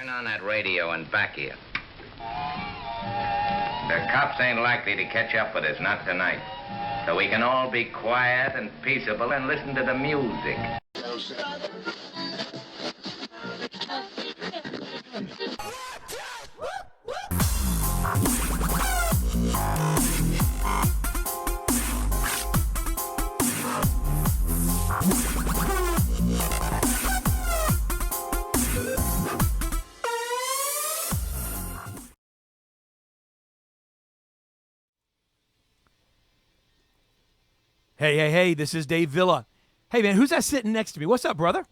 Turn on that radio and back here. The cops ain't likely to catch up with us, not tonight. So we can all be quiet and peaceable and listen to the music. Hey, this is Dave Villa. Hey, man, who's that sitting next to me? What's up, brother?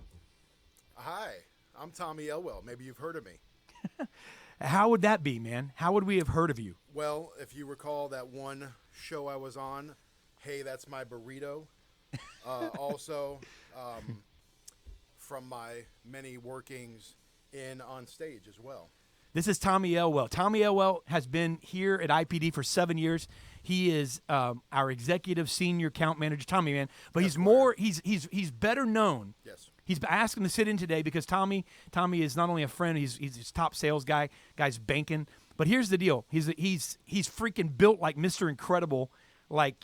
Hi, I'm Tommy Elwell. Maybe you've heard of me. How would that be, man? How would we have heard of you? Well, if you recall that one show I was on, Hey, That's My Burrito. Also, from my many workings on stage as well. This is Tommy Elwell. Tommy Elwell has been here at IPD for 7 years. He is our executive senior account manager, Tommy, man. But he's better known. Yes. He's asked him to sit in today because Tommy is not only a friend, he's his top sales guy. Guy's banking. But here's the deal. He's freaking built like Mr. Incredible, like,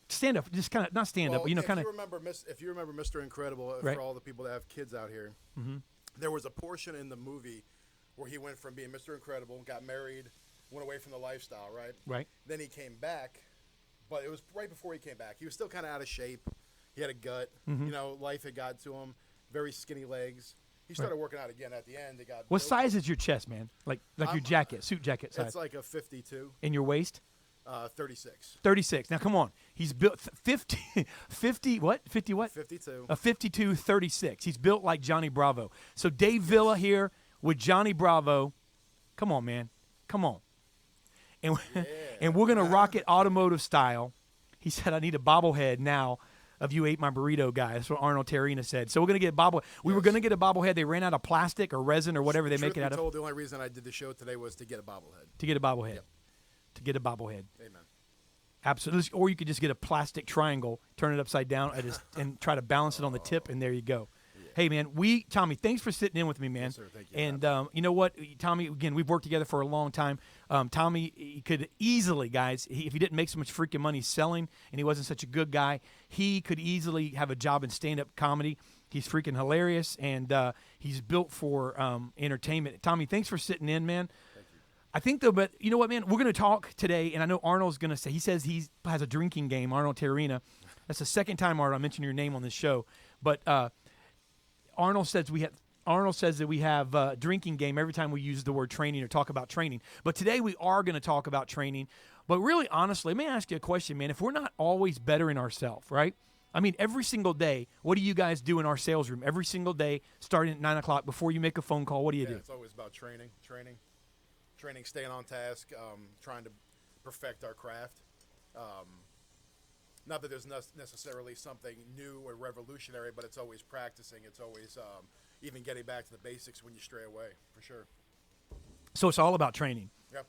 stand up, just kind of not stand up, but kind of. If you remember Mr. Incredible, right. For all the people that have kids out here, there was a portion in the movie where he went from being Mr. Incredible, got married, went away from the lifestyle, right? Right. Then he came back, but it was right before he came back. He was still kind of out of shape. He had a gut. Life had got to him. Very skinny legs. He started working out again at the end. It got. What size is your chest, man? Like your jacket, suit jacket size? It's like a 52. In your waist? 36. 36. Now, come on. He's built 50 what? 50 what? 52. A 52, 36. He's built like Johnny Bravo. So Dave Villa here with Johnny Bravo. Come on, man. Come on. And, and we're going to rock it automotive style. He said, I need a bobblehead now of You Ate My Burrito guy. That's what Arnold Terrina said. So we're going to get a bobblehead. We were going to get a bobblehead. They ran out of plastic or resin or whatever they make it out of. The only reason I did the show today was to get a bobblehead. To get a bobblehead. Yep. To get a bobblehead. Amen. Absolutely. Or you could just get a plastic triangle, turn it upside down, and try to balance it on the tip, and there you go. Yeah. Hey, man, Tommy, thanks for sitting in with me, man. Yes, sir. Thank you. And you know what, Tommy, again, we've worked together for a long time. Tommy, he could easily, guys, if he didn't make so much freaking money selling and he wasn't such a good guy, he could easily have a job in stand-up comedy. He's freaking hilarious, and he's built for entertainment. Tommy, thanks for sitting in, man. I think, though, but you know what, man? We're going to talk today, and I know Arnold's going to say, he says he has a drinking game, Arnold Terrina. That's the second time, Arnold, I mentioned your name on this show. But Arnold says that we have a drinking game every time we use the word training or talk about training. But today we are going to talk about training. But really, honestly, let me ask you a question, man. If we're not always better in ourselves, right? I mean, every single day, what do you guys do in our sales room? Every single day, starting at 9 o'clock, before you make a phone call, what do you do? It's always about training, staying on task, trying to perfect our craft. Not that there's necessarily something new or revolutionary, but it's always practicing. It's always even getting back to the basics when you stray away, for sure. So it's all about training. Yep.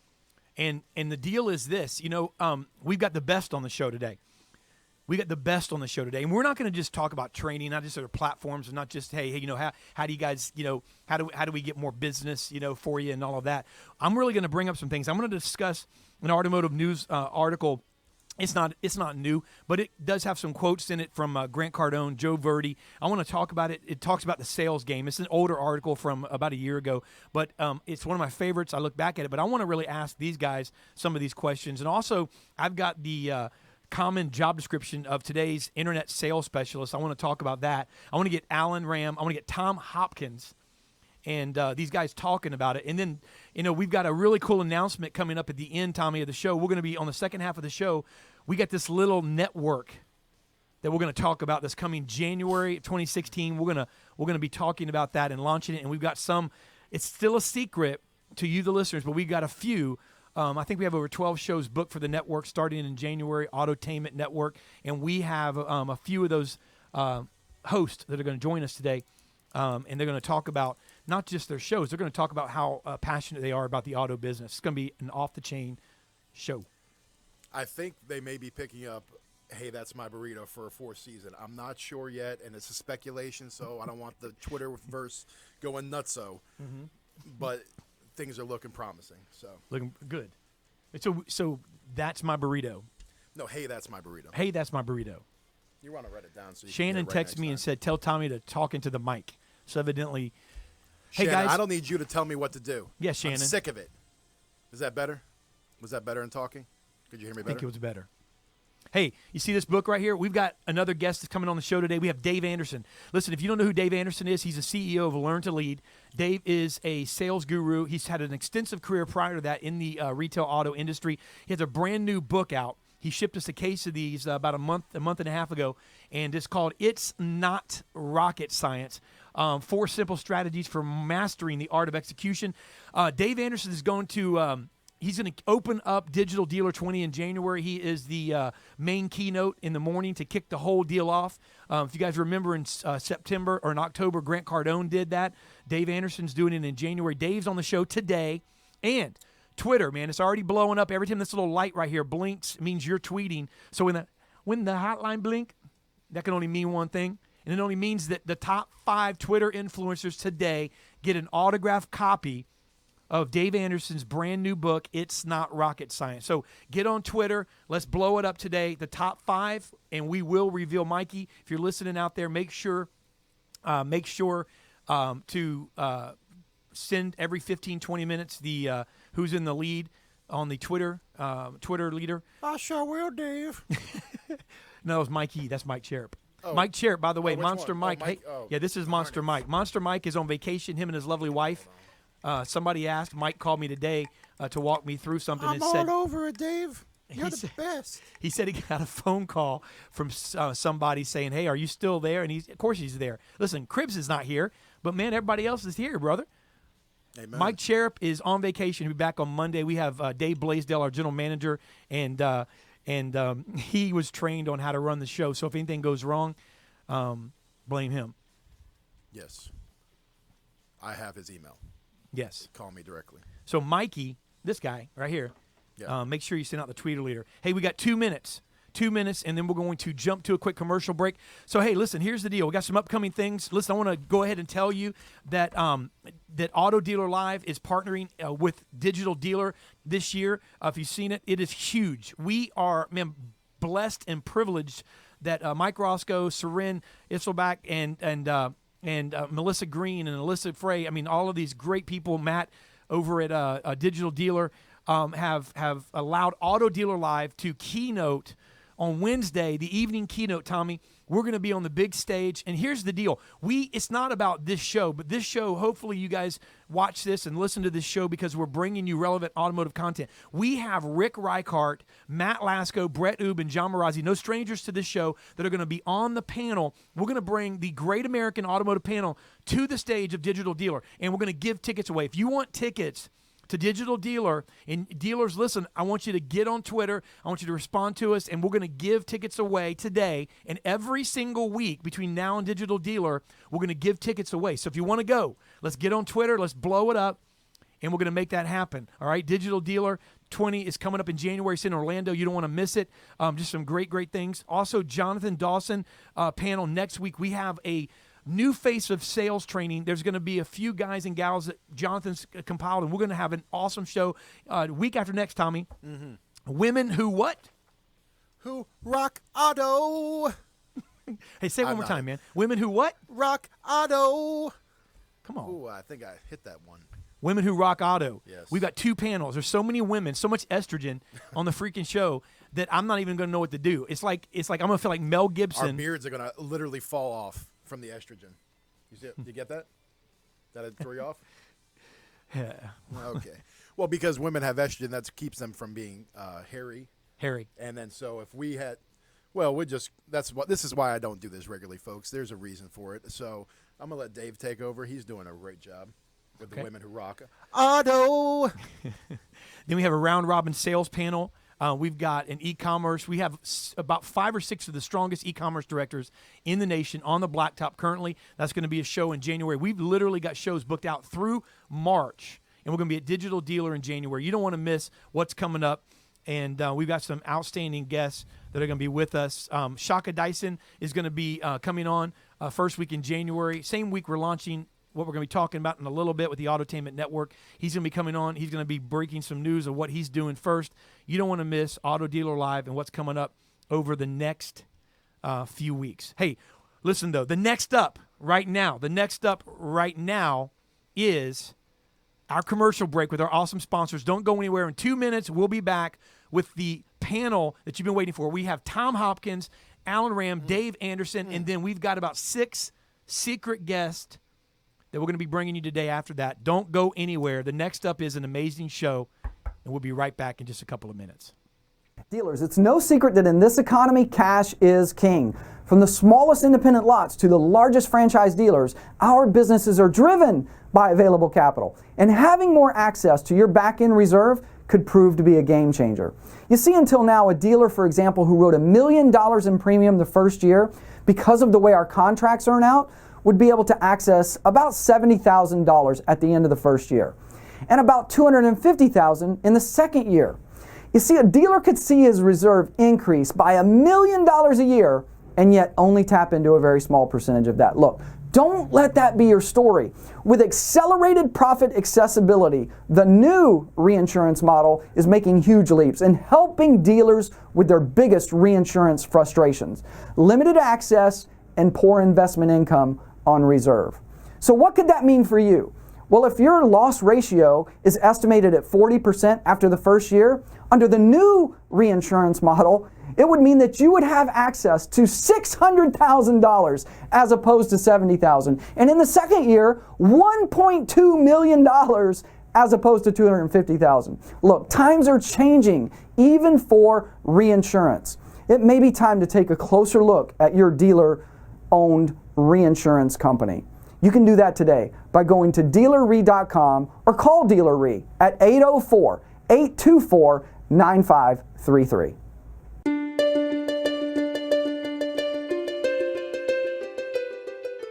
And the deal is this, we've got the best on the show today. And we're not going to just talk about training, not just other platforms, and not just, hey, how do you guys, how do we get more business, for you and all of that. I'm really going to bring up some things. I'm going to discuss an automotive news article. It's not new, but it does have some quotes in it from Grant Cardone, Joe Verdi. I want to talk about it. It talks about the sales game. It's an older article from about a year ago, but it's one of my favorites. I look back at it, but I want to really ask these guys some of these questions. And also, I've got the common job description of today's internet sales specialist. I want to talk about that. I want to get Alan Ram. I want to get Tom Hopkins and these guys talking about it. And then, we've got a really cool announcement coming up at the end, Tommy, of the show. We're going to be on the second half of the show. We got this little network that we're going to talk about this coming January 2016. We're going to be talking about that and launching it. And we've got some. It's still a secret to you, the listeners, but we've got a few. I think we have over 12 shows booked for the network starting in January, Autotainment Network, and we have a few of those hosts that are going to join us today, and they're going to talk about not just their shows, they're going to talk about how passionate they are about the auto business. It's going to be an off-the-chain show. I think they may be picking up Hey, That's My Burrito for a fourth season. I'm not sure yet, and it's a speculation, so I don't want the Twitterverse going nutso. but things are looking promising. So Looking good. So that's my burrito. no, hey, that's my burrito. Hey, that's my burrito. You want to write it down so you Shannon can get it right texted me and next said, "Tell Tommy to talk into the mic." So evidently, time. hey Shannon, guys, I don't need you to tell me what to do. Yes, Shannon. I'm sick of it. Is that better? Was that better in talking? Could you hear me I think better? it was better. Hey, you see this book right here? We've got another guest that's coming on the show today. We have Dave Anderson. Listen, if you don't know who Dave Anderson is, he's the CEO of Learn to Lead. Dave is a sales guru. He's had an extensive career prior to that in the retail auto industry. He has a brand new book out. He shipped us a case of these about a month and a half ago, and it's called It's Not Rocket Science. 4 simple strategies for mastering the art of execution. Dave Anderson is going to he's going to open up Digital Dealer 20 in January. He is the main keynote in the morning to kick the whole deal off. If you guys remember in September or in October, Grant Cardone did that. Dave Anderson's doing it in January. Dave's on the show today. And Twitter, man, it's already blowing up. Every time this little light right here blinks, it means you're tweeting. So when the hotline blink, that can only mean one thing. And it only means that the top 5 Twitter influencers today get an autographed copy of Dave Anderson's brand new book, It's Not Rocket Science. So get on Twitter. Let's blow it up today. The top 5, and we will reveal Mikey. If you're listening out there, make sure to send every 15, 20 minutes the who's in the lead on the Twitter leader. I sure will, Dave. No, it was Mikey. That's Mike Cherub. Oh. Mike Cherub, by the way, which Monster one? Mike. Oh, Mike. Hey, Oh, yeah, this is Monster darn it. Mike. Monster Mike is on vacation, him and his lovely wife. Somebody asked, Mike called me today to walk me through something and said, over it, Dave. You're the best. he said he got a phone call from somebody saying, "Hey, are you still there?" And of course he's there. Listen, Cribbs is not here, but man, everybody else is here, brother. Amen. Mike Cherub is on vacation. He'll be back on Monday. We have Dave Blaisdell, our general manager, and he was trained on how to run the show. So if anything goes wrong, blame him. Yes. I have his email. Yes. Call me directly. So Mikey, this guy right here, Yeah. make sure you send out the tweeter leader. Hey, we got 2 minutes. 2 minutes, and then we're going to jump to a quick commercial break. So, hey, listen, here's the deal. We got some upcoming things. Listen, I want to go ahead and tell you that that Auto Dealer Live is partnering with Digital Dealer this year. If you've seen it, it is huge. We are, man, blessed and privileged that Mike Roscoe, Seren Isselbach, and Melissa Green and Alyssa Frey, I mean, all of these great people, Matt over at Digital Dealer, have allowed Auto Dealer Live to keynote on Wednesday, the evening keynote, Tommy. We're going to be on the big stage. And here's the deal. It's not about this show, but this show, hopefully you guys watch this and listen to this show because we're bringing you relevant automotive content. We have Rick Reichart, Matt Lasco, Brett Oob, and John Marazzi, no strangers to this show, that are going to be on the panel. We're going to bring the Great American Automotive Panel to the stage of Digital Dealer, and we're going to give tickets away. If you want tickets to Digital Dealer, and dealers, listen, I want you to get on Twitter. I want you to respond to us, and we're going to give tickets away today. And every single week between now and Digital Dealer, we're going to give tickets away. So if you want to go, let's get on Twitter. Let's blow it up, and we're going to make that happen. All right, Digital Dealer 20 is coming up in January. It's in Orlando. You don't want to miss it. Just some great, great things. Also, Jonathan Dawson panel next week. We have a new face of sales training. There's going to be a few guys and gals that Jonathan's compiled, and we're going to have an awesome show week after next, Tommy. Mm-hmm. Women who what? Who rock auto. Hey, say it one more time, man. Women who what? Rock auto. Come on. Ooh, I think I hit that one. Women who rock auto. Yes. We've got 2 panels. There's so many women, so much estrogen on the freaking show that I'm not even going to know what to do. It's like I'm going to feel like Mel Gibson. Our beards are going to literally fall off from the estrogen. You get that? That threw you off? Yeah. Okay. Well, because women have estrogen, that keeps them from being hairy. Harry. And then so if we had, this is why I don't do this regularly, folks. There's a reason for it. So I'm going to let Dave take over. He's doing a great job with the women who rock auto. Then we have a round robin sales panel. We've got an e-commerce. We have about 5 or 6 of the strongest e-commerce directors in the nation on the blacktop currently. That's going to be a show in January. We've literally got shows booked out through March, and we're going to be at Digital Dealer in January. You don't want to miss what's coming up. And we've got some outstanding guests that are going to be with us. Shaka Dyson is going to be coming on first week in January. Same week we're launching what we're going to be talking about in a little bit with the Autotainment Network. He's going to be coming on. He's going to be breaking some news of what he's doing first. You don't want to miss Auto Dealer Live and what's coming up over the next few weeks. Hey, listen, though, the next up right now is our commercial break with our awesome sponsors. Don't go anywhere. In 2 minutes, we'll be back with the panel that you've been waiting for. We have Tom Hopkins, Alan Ram, Dave Anderson, and then we've got about 6 secret guests that we're going to be bringing you today after that. Don't go anywhere. The next up is an amazing show, and we'll be right back in just a couple of minutes. Dealers, it's no secret that in this economy, cash is king. From the smallest independent lots to the largest franchise dealers, our businesses are driven by available capital. And having more access to your back-end reserve could prove to be a game changer. You see, until now, a dealer, for example, who wrote $1 million in premium the first year, because of the way our contracts earn out, would be able to access about $70,000 at the end of the first year, and about $250,000 in the second year. You see, a dealer could see his reserve increase by $1 million a year and yet only tap into a very small percentage of that. Look, don't let that be your story. With accelerated profit accessibility, the new reinsurance model is making huge leaps and helping dealers with their biggest reinsurance frustrations: limited access and poor investment income on reserve. So what could that mean for you? Well, if your loss ratio is estimated at 40% after the first year, under the new reinsurance model, it would mean that you would have access to $600,000 as opposed to $70,000. And in the second year, $1.2 million as opposed to $250,000. Look, times are changing, even for reinsurance. It may be time to take a closer look at your dealer-owned reinsurance company. You can do that today by going to dealerre.com or call Dealer Re at 804-824-9533.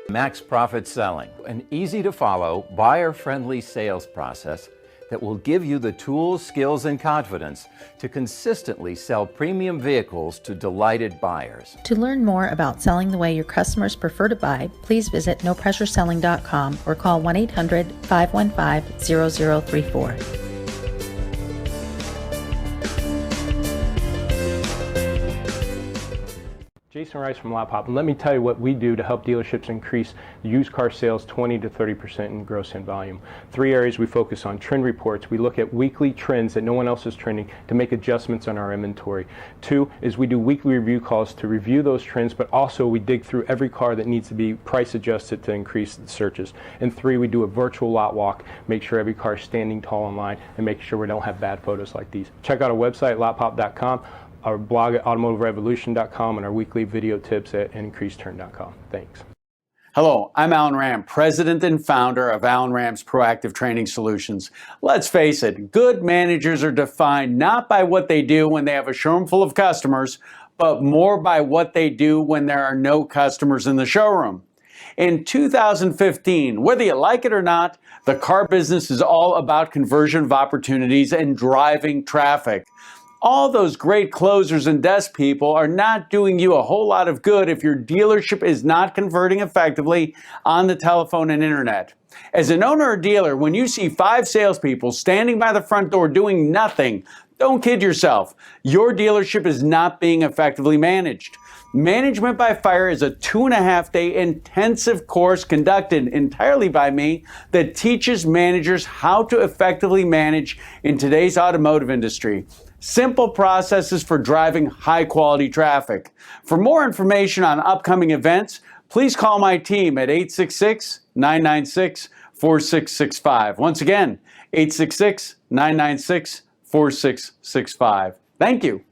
Max Profit Selling, an easy-to-follow, buyer-friendly sales process that will give you the tools, skills, and confidence to consistently sell premium vehicles to delighted buyers. To learn more about selling the way your customers prefer to buy, please visit nopressureselling.com or call 1-800-515-0034. Jason Rice from Lot Pop, and let me tell you what we do to help dealerships increase used car sales 20 to 30% in gross in volume. 3 areas we focus on: trend reports. We look at weekly trends that no one else is trending to make adjustments on our inventory. 2 is we do weekly review calls to review those trends, but also we dig through every car that needs to be price adjusted to increase the searches. And 3, we do a virtual lot walk, make sure every car is standing tall in line, and make sure we don't have bad photos like these. Check out our website, lotpop.com. our blog at automotiverevolution.com, and our weekly video tips at increaseturn.com. Thanks. Hello, I'm Alan Ram, president and founder of Alan Ram's Proactive Training Solutions. Let's face it, good managers are defined not by what they do when they have a showroom full of customers, but more by what they do when there are no customers in the showroom. In 2015, whether you like it or not, the car business is all about conversion of opportunities and driving traffic. All those great closers and desk people are not doing you a whole lot of good if your dealership is not converting effectively on the telephone and internet. As an owner or dealer, when you see 5 salespeople standing by the front door doing nothing, don't kid yourself. Your dealership is not being effectively managed. Management by Fire is a 2.5-day intensive course conducted entirely by me that teaches managers how to effectively manage in today's automotive industry. Simple processes for driving high-quality traffic. For more information on upcoming events, please call my team at 866-996-4665. Once again, 866-996-4665. Thank you.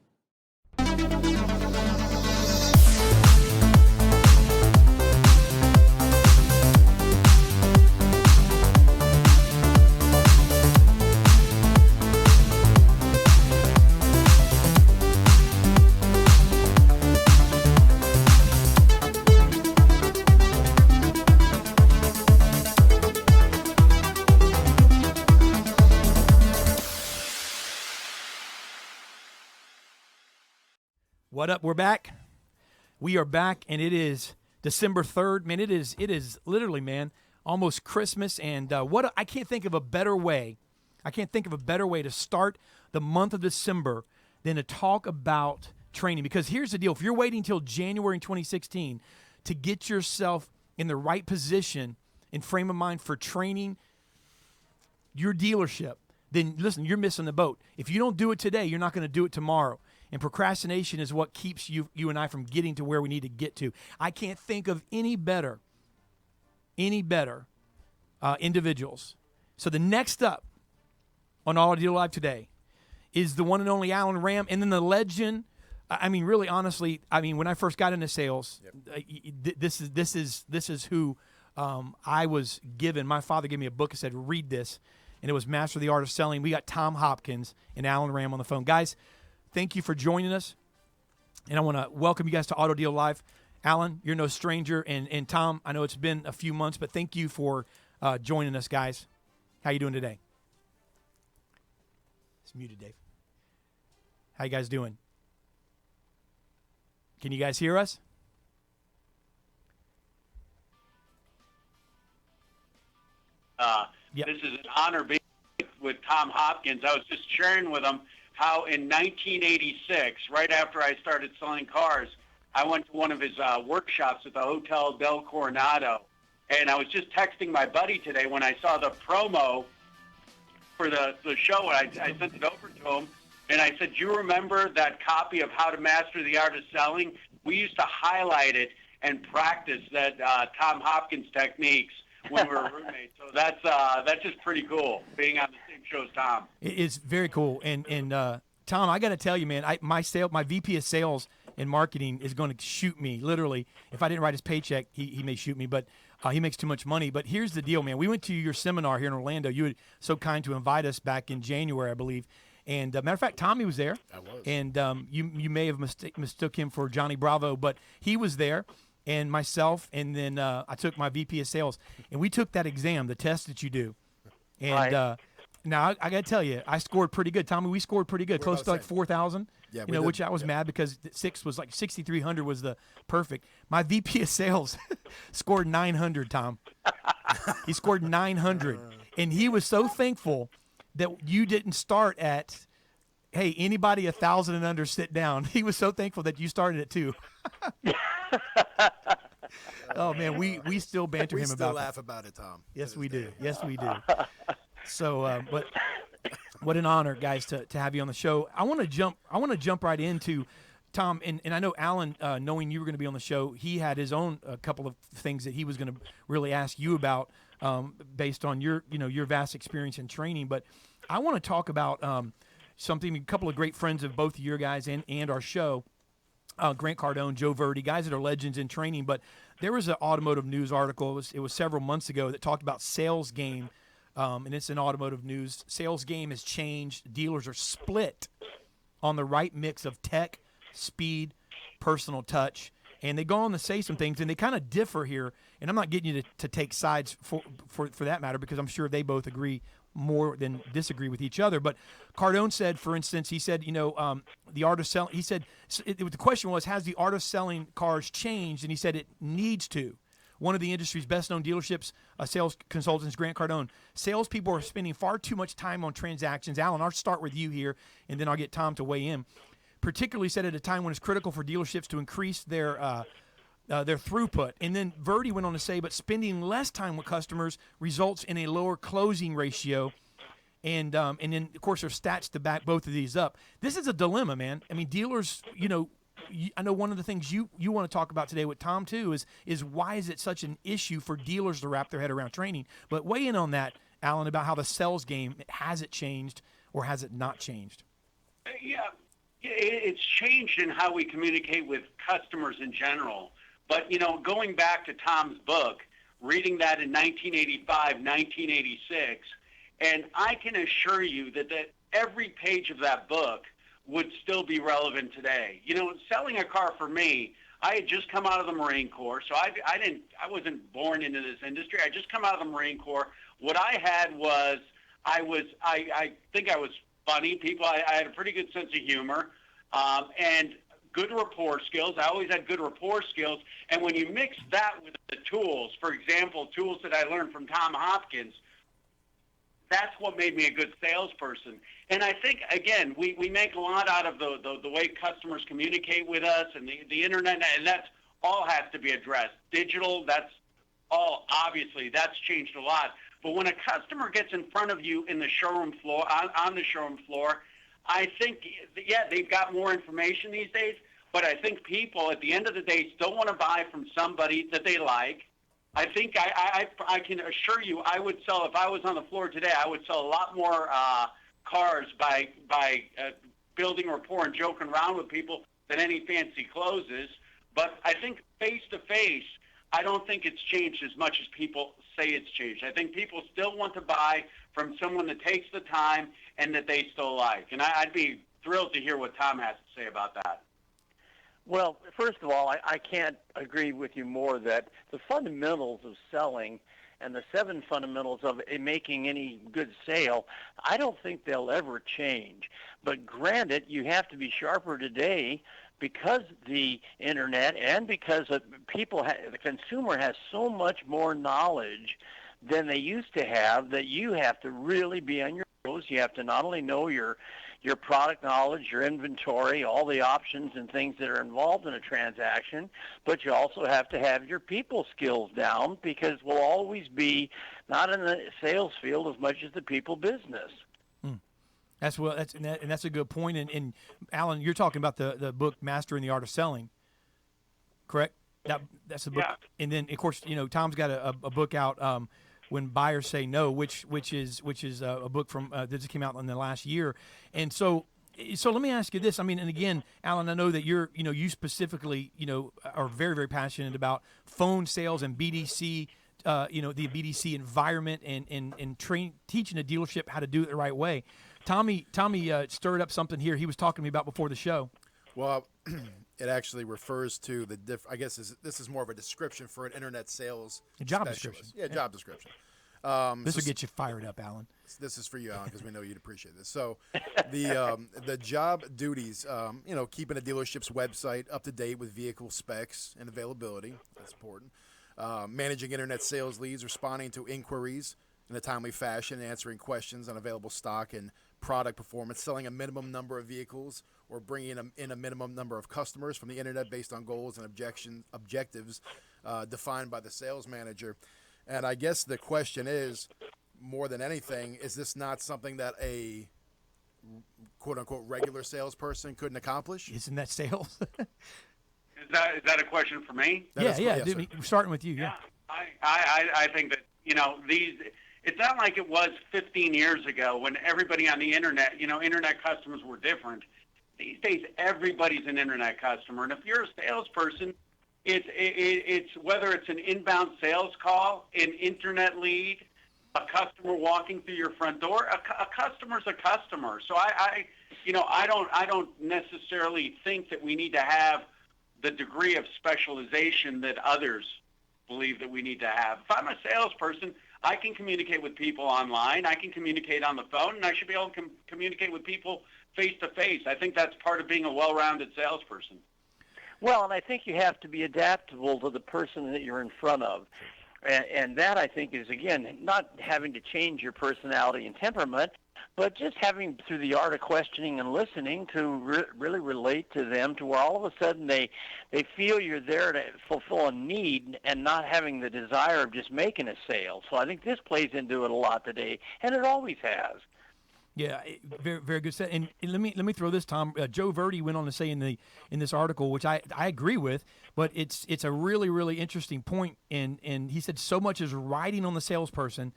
What up? We're back. We are back, and it is December 3rd. Man, it is literally, man, almost Christmas, and I can't think of a better way. I can't think of a better way to start the month of December than to talk about training. Because here's the deal: if you're waiting until January 2016 to get yourself in the right position and frame of mind for training your dealership, then listen, you're missing the boat. If you don't do it today, you're not going to do it tomorrow. And procrastination is what keeps you and I from getting to where we need to get to. I can't think of any better individuals. So the next up on Auto Deal Live today is the one and only Alan Ram, and then the legend. I mean, really, honestly, I mean, when I first got into sales, this is who I was given. My father gave me a book and said, read this, and it was Master the Art of Selling. We got Tom Hopkins and Alan Ram on the phone. Guys, thank you for joining us, and I want to welcome you guys to Auto Deal Live. Alan, you're no stranger, and Tom, I know it's been a few months, but thank you for joining us, guys. How you doing today? It's muted, Dave. How you guys doing? Can you guys hear us? This is an honor being with Tom Hopkins. I was just sharing with him how in 1986, right after I started selling cars, I went to one of his workshops at the Hotel del Coronado, and I was just texting my buddy today when I saw the promo for the show, and I sent it over to him, and I said, do you remember that copy of How to Master the Art of Selling? We used to highlight it and practice that Tom Hopkins techniques when we were roommates. So that's just pretty cool, being on the same show as Tom. It's very cool. And Tom, I got to tell you, man, my VP of Sales and Marketing is going to shoot me, literally. If I didn't write his paycheck, he may shoot me, but he makes too much money. But here's the deal, man. We went to your seminar here in Orlando. You were so kind to invite us back in January, I believe. And matter of fact, Tommy was there. I was. And you may have mistook him for Johnny Bravo, but he was there, and myself, and then I took my VP of Sales, and we took that exam, the test that you do. And Right. now I got to tell you, I scored pretty good. Tommy, we scored pretty good, close to like 4,000. Yeah, you know, which I was mad because 6 was like 6,300 was the perfect. My VP of Sales scored 900. Tom, he scored 900, and he was so thankful that you didn't start at, hey, anybody 1,000 and under, sit down. He was so thankful that you started at 2. Oh man, we still banter We him still about laugh about it, Tom. Yes, we do. Yes, we do. So, but what an honor, guys, to have you on the show. I want to jump right into Tom, and I know Alan, knowing you were going to be on the show, he had his own couple of things that he was going to really ask you about, based on your vast experience in training. But I want to talk about something. A couple of great friends of both of your guys and our show. Grant Cardone, Joe Verdi, guys that are legends in training. But there was an automotive news article, it was several months ago, that talked about sales game, and it's in automotive news. Sales game has changed. Dealers are split on the right mix of tech, speed, personal touch. And they go on to say some things, and they kind of differ here. And I'm not getting you to take sides for that matter, because I'm sure they both agree more than disagree with each other. But Cardone said, for instance, he said, the art of selling, he said, the question was, has the art of selling cars changed? And he said it needs to. One of the industry's best-known dealerships, sales consultants, Grant Cardone, salespeople are spending far too much time on transactions. Alan, I'll start with you here, and then I'll get Tom to weigh in. Particularly said at a time when it's critical for dealerships to increase their throughput. And then Verdi went on to say, but spending less time with customers results in a lower closing ratio. And then, of course, there's stats to back both of these up. This is a dilemma, man. I mean, dealers, I know one of the things you want to talk about today with Tom, too, is why is it such an issue for dealers to wrap their head around training? But weigh in on that, Alan, about how the sales game, has it changed or has it not changed? Yeah, it's changed in how we communicate with customers in general. But, going back to Tom's book, reading that in 1985, 1986, and I can assure you that every page of that book would still be relevant today. Selling a car for me, I had just come out of the Marine Corps, so I wasn't born into this industry. I just come out of the Marine Corps. What I had was, I think I was funny. I had a pretty good sense of humor. And good rapport skills. I always had good rapport skills. And when you mix that with the tools, for example, tools that I learned from Tom Hopkins, that's what made me a good salesperson. And I think, again, we make a lot out of the way customers communicate with us and the internet, and that's all has to be addressed. Digital, that's all, obviously, that's changed a lot. But when a customer gets in front of you in the showroom floor, on the showroom floor, I think, yeah, they've got more information these days, but I think people at the end of the day still want to buy from somebody that they like. I think I can assure you I would sell, if I was on the floor today, I would sell a lot more cars by building rapport and joking around with people than any fancy closes. But I think face-to-face, I don't think it's changed as much as people say it's changed. I think people still want to buy from someone that takes the time and that they still like. And I'd be thrilled to hear what Tom has to say about that. Well, first of all, I can't agree with you more that the fundamentals of selling and the 7 fundamentals of making any good sale, I don't think they'll ever change. But granted, you have to be sharper today because the internet and because the consumer has so much more knowledge than they used to have, that you have to really be on your toes. You have to not only know your product knowledge, your inventory, all the options and things that are involved in a transaction, but you also have to have your people skills down, because we'll always be not in the sales field as much as the people business. That's a good point. And Alan, you're talking about the book Mastering the Art of Selling, correct? That's the book. Yeah. And then of course, Tom's got a book out, When Buyers Say No, which is a book from that just came out in the last year. And so let me ask you this. I mean, and again, Alan, I know that you specifically, are very, very passionate about phone sales and BDC, the BDC environment and teaching a dealership how to do it the right way. Tommy stirred up something here he was talking to me about before the show. Well, it actually refers to I guess this is more of a description for an internet sales job specialist. description. Yeah, job description. This will get you fired up, Alan. This is for you, Alan, because we know you'd appreciate this. So the job duties, keeping a dealership's website up to date with vehicle specs and availability. That's important. Managing internet sales leads, responding to inquiries in a timely fashion, answering questions on available stock and product performance, selling a minimum number of vehicles or bringing in a minimum number of customers from the internet based on goals and objectives defined by the sales manager. And I guess the question is, more than anything, is this not something that a quote-unquote regular salesperson couldn't accomplish? Isn't that sales? Is that a question for me? Yeah. Dude, starting with you. Yeah. I think that, it's not like it was 15 years ago when everybody on the internet, internet customers were different. These days, everybody's an internet customer. And if you're a salesperson, it's whether it's an inbound sales call, an internet lead, a customer walking through your front door, a customer's a customer. So I don't necessarily think that we need to have the degree of specialization that others believe that we need to have. If I'm a salesperson, I can communicate with people online, I can communicate on the phone, and I should be able to communicate with people face-to-face. I think that's part of being a well-rounded salesperson. Well, and I think you have to be adaptable to the person that you're in front of. And that, I think, is, again, not having to change your personality and temperament, but just having, through the art of questioning and listening, to really relate to them, to where all of a sudden they feel you're there to fulfill a need and not having the desire of just making a sale. So I think this plays into it a lot today, and it always has. Yeah, very, very good set. And let me throw this, Tom. Joe Verdi went on to say in this article, which I agree with, but it's a really, really interesting point. And he said so much is riding on the salesperson,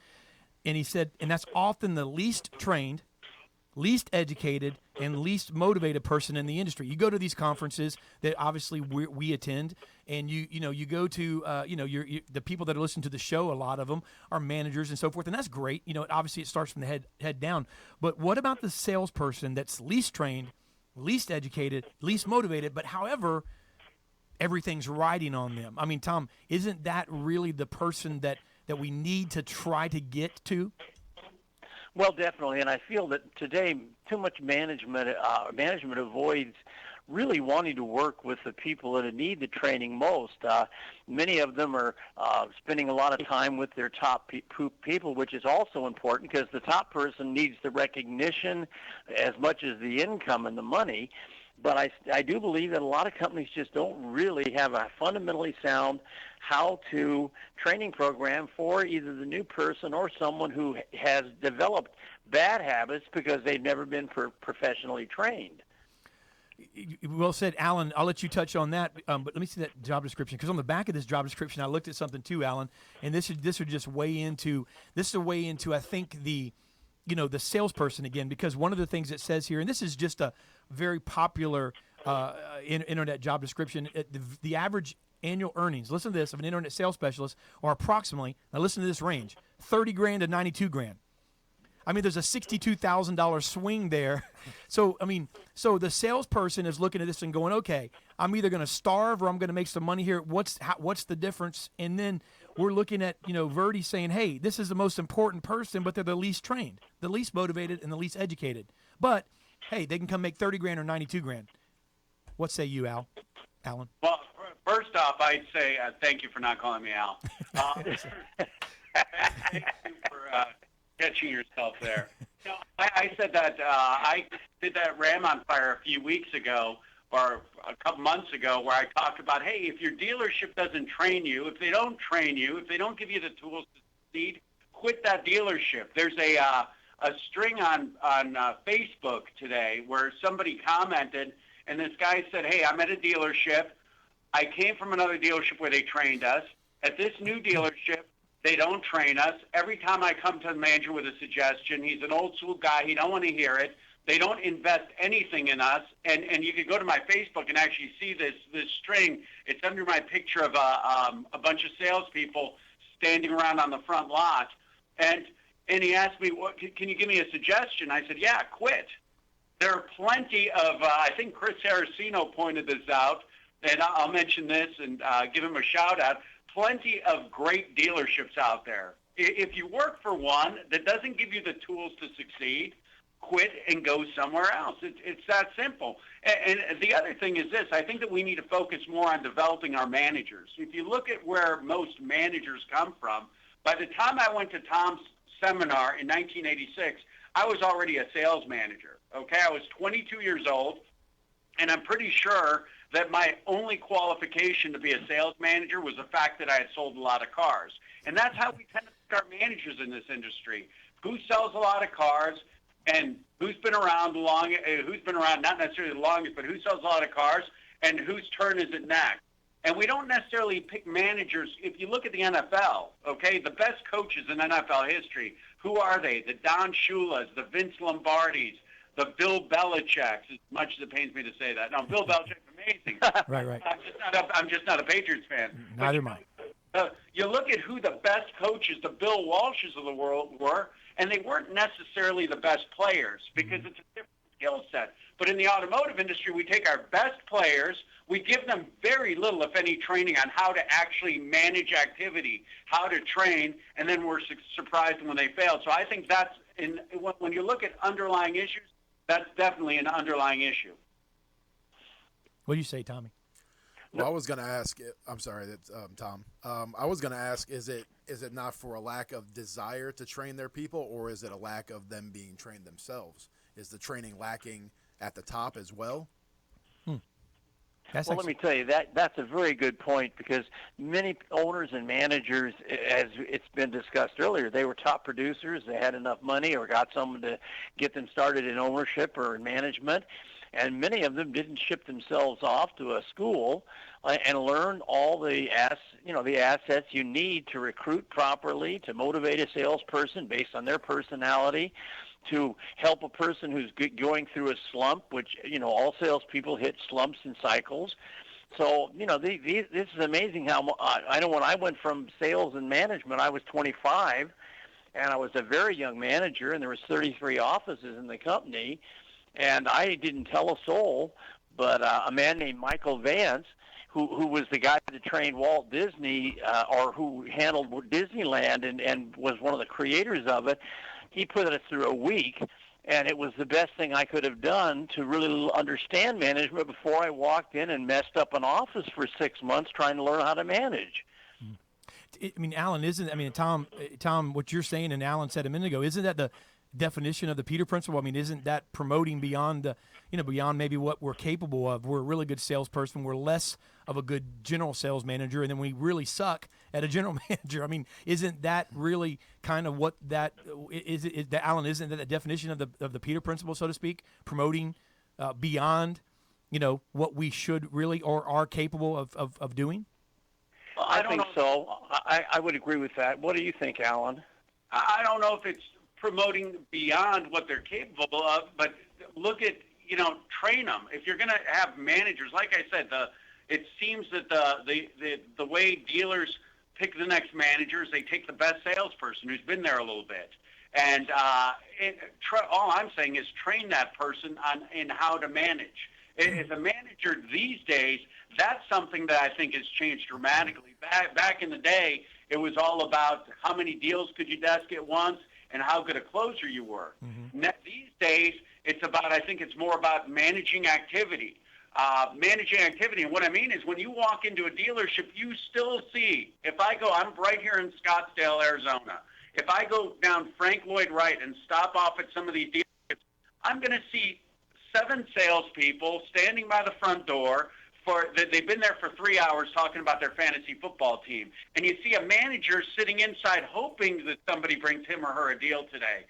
and he said, and that's often the least trained, least educated, and least motivated person in the industry. You go to these conferences that obviously we attend, and you go to the people that are listening to the show. A lot of them are managers and so forth, and that's great. Obviously it starts from the head down. But what about the salesperson that's least trained, least educated, least motivated, but however everything's riding on them? I mean, Tom, isn't that really the person that we need to try to get to? Well, definitely, and I feel that today too much management avoids really wanting to work with the people that need the training most. Many of them are spending a lot of time with their top people, which is also important because the top person needs the recognition as much as the income and the money. But I do believe that a lot of companies just don't really have a fundamentally sound how-to training program for either the new person or someone who has developed bad habits because they've never been professionally trained. Well said, Alan. I'll let you touch on that, but let me see that job description, because on the back of this job description, I looked at something too, Alan, and this would just weigh into I think the salesperson again, because one of the things it says here, and this is just a very popular internet job description, the average annual earnings, listen to this, of an internet sales specialist are approximately, now listen to this range, $30,000 to $92,000. I mean, there's a $62,000 swing there. So the salesperson is looking at this and going, okay, I'm either going to starve or I'm going to make some money here. What's the difference? And then we're looking at, Verdi saying, hey, this is the most important person, but they're the least trained, the least motivated, and the least educated. But, hey, they can come make $30,000 or $92,000. What say you, Alan? Well, first off, I'd say thank you for not calling me Al. Thank you for catching yourself there. I said that I did that Ram on Fire a few weeks ago or a couple months ago where I talked about, hey, if your dealership doesn't train you, if they don't train you, if they don't give you the tools to succeed, quit that dealership. There's a string on Facebook today where somebody commented, and this guy said, hey, I'm at a dealership. I came from another dealership where they trained us. At this new dealership, they don't train us. Every time I come to the manager with a suggestion, he's an old school guy. He don't want to hear it. They don't invest anything in us. And you can go to my Facebook and actually see this string. It's under my picture of a bunch of salespeople standing around on the front lot. And he asked me, can you give me a suggestion? I said, yeah, quit. There are plenty of, I think Chris Aracino pointed this out, and I'll mention this and give him a shout out. Plenty of great dealerships out there. If you work for one that doesn't give you the tools to succeed, quit and go somewhere else. It's that simple. And the other thing is this. I think that we need to focus more on developing our managers. If you look at where most managers come from, by the time I went to Tom's seminar in 1986, I was already a sales manager. Okay, I was 22 years old, and I'm pretty sure that my only qualification to be a sales manager was the fact that I had sold a lot of cars. And that's how we tend to start managers in this industry. Who sells a lot of cars and who's been around not necessarily the longest, but who sells a lot of cars and whose turn is it next? And we don't necessarily pick managers. If you look at the NFL, okay, the best coaches in NFL history, who are they? The Don Shulas, the Vince Lombardis, the Bill Belichick, as much as it pains me to say that. No, Bill Belichick's amazing. Right. I'm just not a Patriots fan. Neither am I. You look at who the best coaches, the Bill Walshes of the world were, and they weren't necessarily the best players because it's a different skill set. But in the automotive industry, we take our best players, we give them very little, if any, training on how to actually manage activity, how to train, and then we're surprised when they fail. So I think that's, when you look at underlying issues, that's definitely an underlying issue. What do you say, Tommy? Well, I was going to ask. I'm sorry, that's Tom. I was going to ask: is it not for a lack of desire to train their people, or is it a lack of them being trained themselves? Is the training lacking at the top as well? Let me tell you, that's a very good point, because many owners and managers, as it's been discussed earlier, they were top producers, they had enough money or got someone to get them started in ownership or in management, and many of them didn't ship themselves off to a school and learn all the assets you need to recruit properly, to motivate a salesperson based on their personality, to help a person who's going through a slump, which, all salespeople hit slumps and cycles. So, this is amazing how I know when I went from sales and management, I was 25, and I was a very young manager, and there was 33 offices in the company, and I didn't tell a soul, but a man named Michael Vance, who was the guy that trained Walt Disney, or who handled Disneyland and was one of the creators of it, he put us through a week, And it was the best thing I could have done to really understand management before I walked in and messed up an office for 6 months trying to learn how to manage. I mean, Alan, Tom, what you're saying, and Alan said a minute ago, isn't that the definition of the Peter Principle? I mean, isn't that promoting beyond beyond maybe what we're capable of? We're a really good salesperson. We're less of a good general sales manager, and then we really suck at a general manager. I mean, isn't that really kind of what that is? Alan, isn't that the definition of the Peter Principle, so to speak? Promoting beyond, what we should really or are capable of doing? I think so. I would agree with that. What do you think, Alan? I don't know if it's promoting beyond what they're capable of, but look at, train them. If you're going to have managers, like I said, it seems that the way dealers pick the next managers, they take the best salesperson who's been there a little bit. And all I'm saying is train that person in how to manage. As a manager these days, that's something that I think has changed dramatically. Back in the day, it was all about how many deals could you desk at once and how good a closer you were. Mm-hmm. These days, I think it's more about managing activity. And what I mean is when you walk into a dealership, you still see, I'm right here in Scottsdale, Arizona. If I go down Frank Lloyd Wright and stop off at some of these dealerships, I'm going to see 7 salespeople standing by the front door. They've been there for 3 hours talking about their fantasy football team. And you see a manager sitting inside hoping that somebody brings him or her a deal today.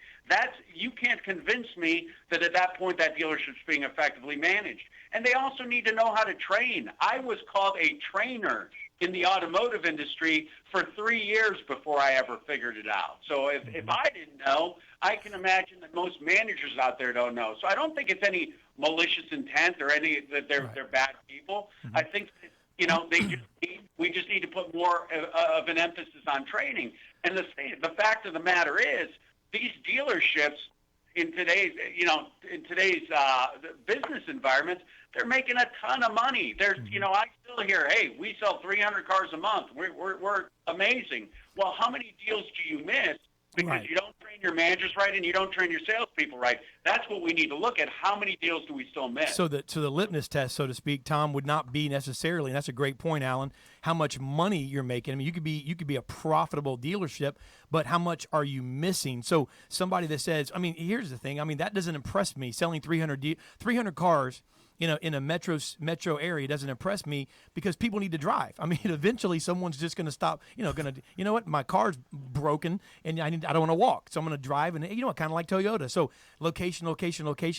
You can't convince me that at that point that dealership's being effectively managed. And they also need to know how to train. I was called a trainer in the automotive industry for 3 years before I ever figured it out. So if I didn't know, I can imagine that most managers out there don't know. So I don't think it's any malicious intent or any that they're bad people. Mm-hmm. I think we just need to put more of an emphasis on training. And the fact of the matter is, these dealerships in today's business environment, they're making a ton of money. There's I still hear, hey, we sell 300 cars a month. We're amazing. Well, how many deals do you miss because you don't train your managers right and you don't train your salespeople right? That's what we need to look at. How many deals do we still miss? So the litmus test, so to speak, Tom, would not be necessarily, and that's a great point, Alan, how much money you're making. I mean, you could be a profitable dealership, but how much are you missing? So somebody that says, I mean, here's the thing. I mean, that doesn't impress me. Selling 300 cars in a metro area doesn't impress me because people need to drive. I mean, eventually someone's just going to stop, what, my car's broken and I don't want to walk. So I'm going to drive and, kind of like Toyota. So location,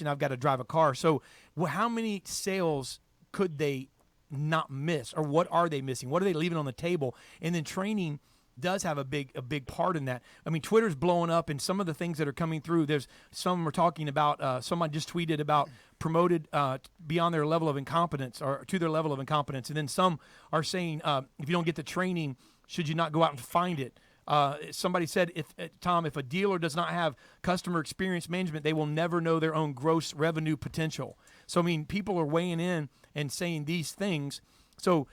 I've got to drive a car. So how many sales could they not miss, or what are they missing? What are they leaving on the table? And then training does have a big part in that. I mean, Twitter's blowing up, and some of the things that are coming through, there's some are talking about, someone just tweeted about promoted beyond their level of incompetence or to their level of incompetence. And then some are saying, if you don't get the training, should you not go out and find it? Somebody said, if a dealer does not have customer experience management, they will never know their own gross revenue potential. So, I mean, people are weighing in and saying these things. So,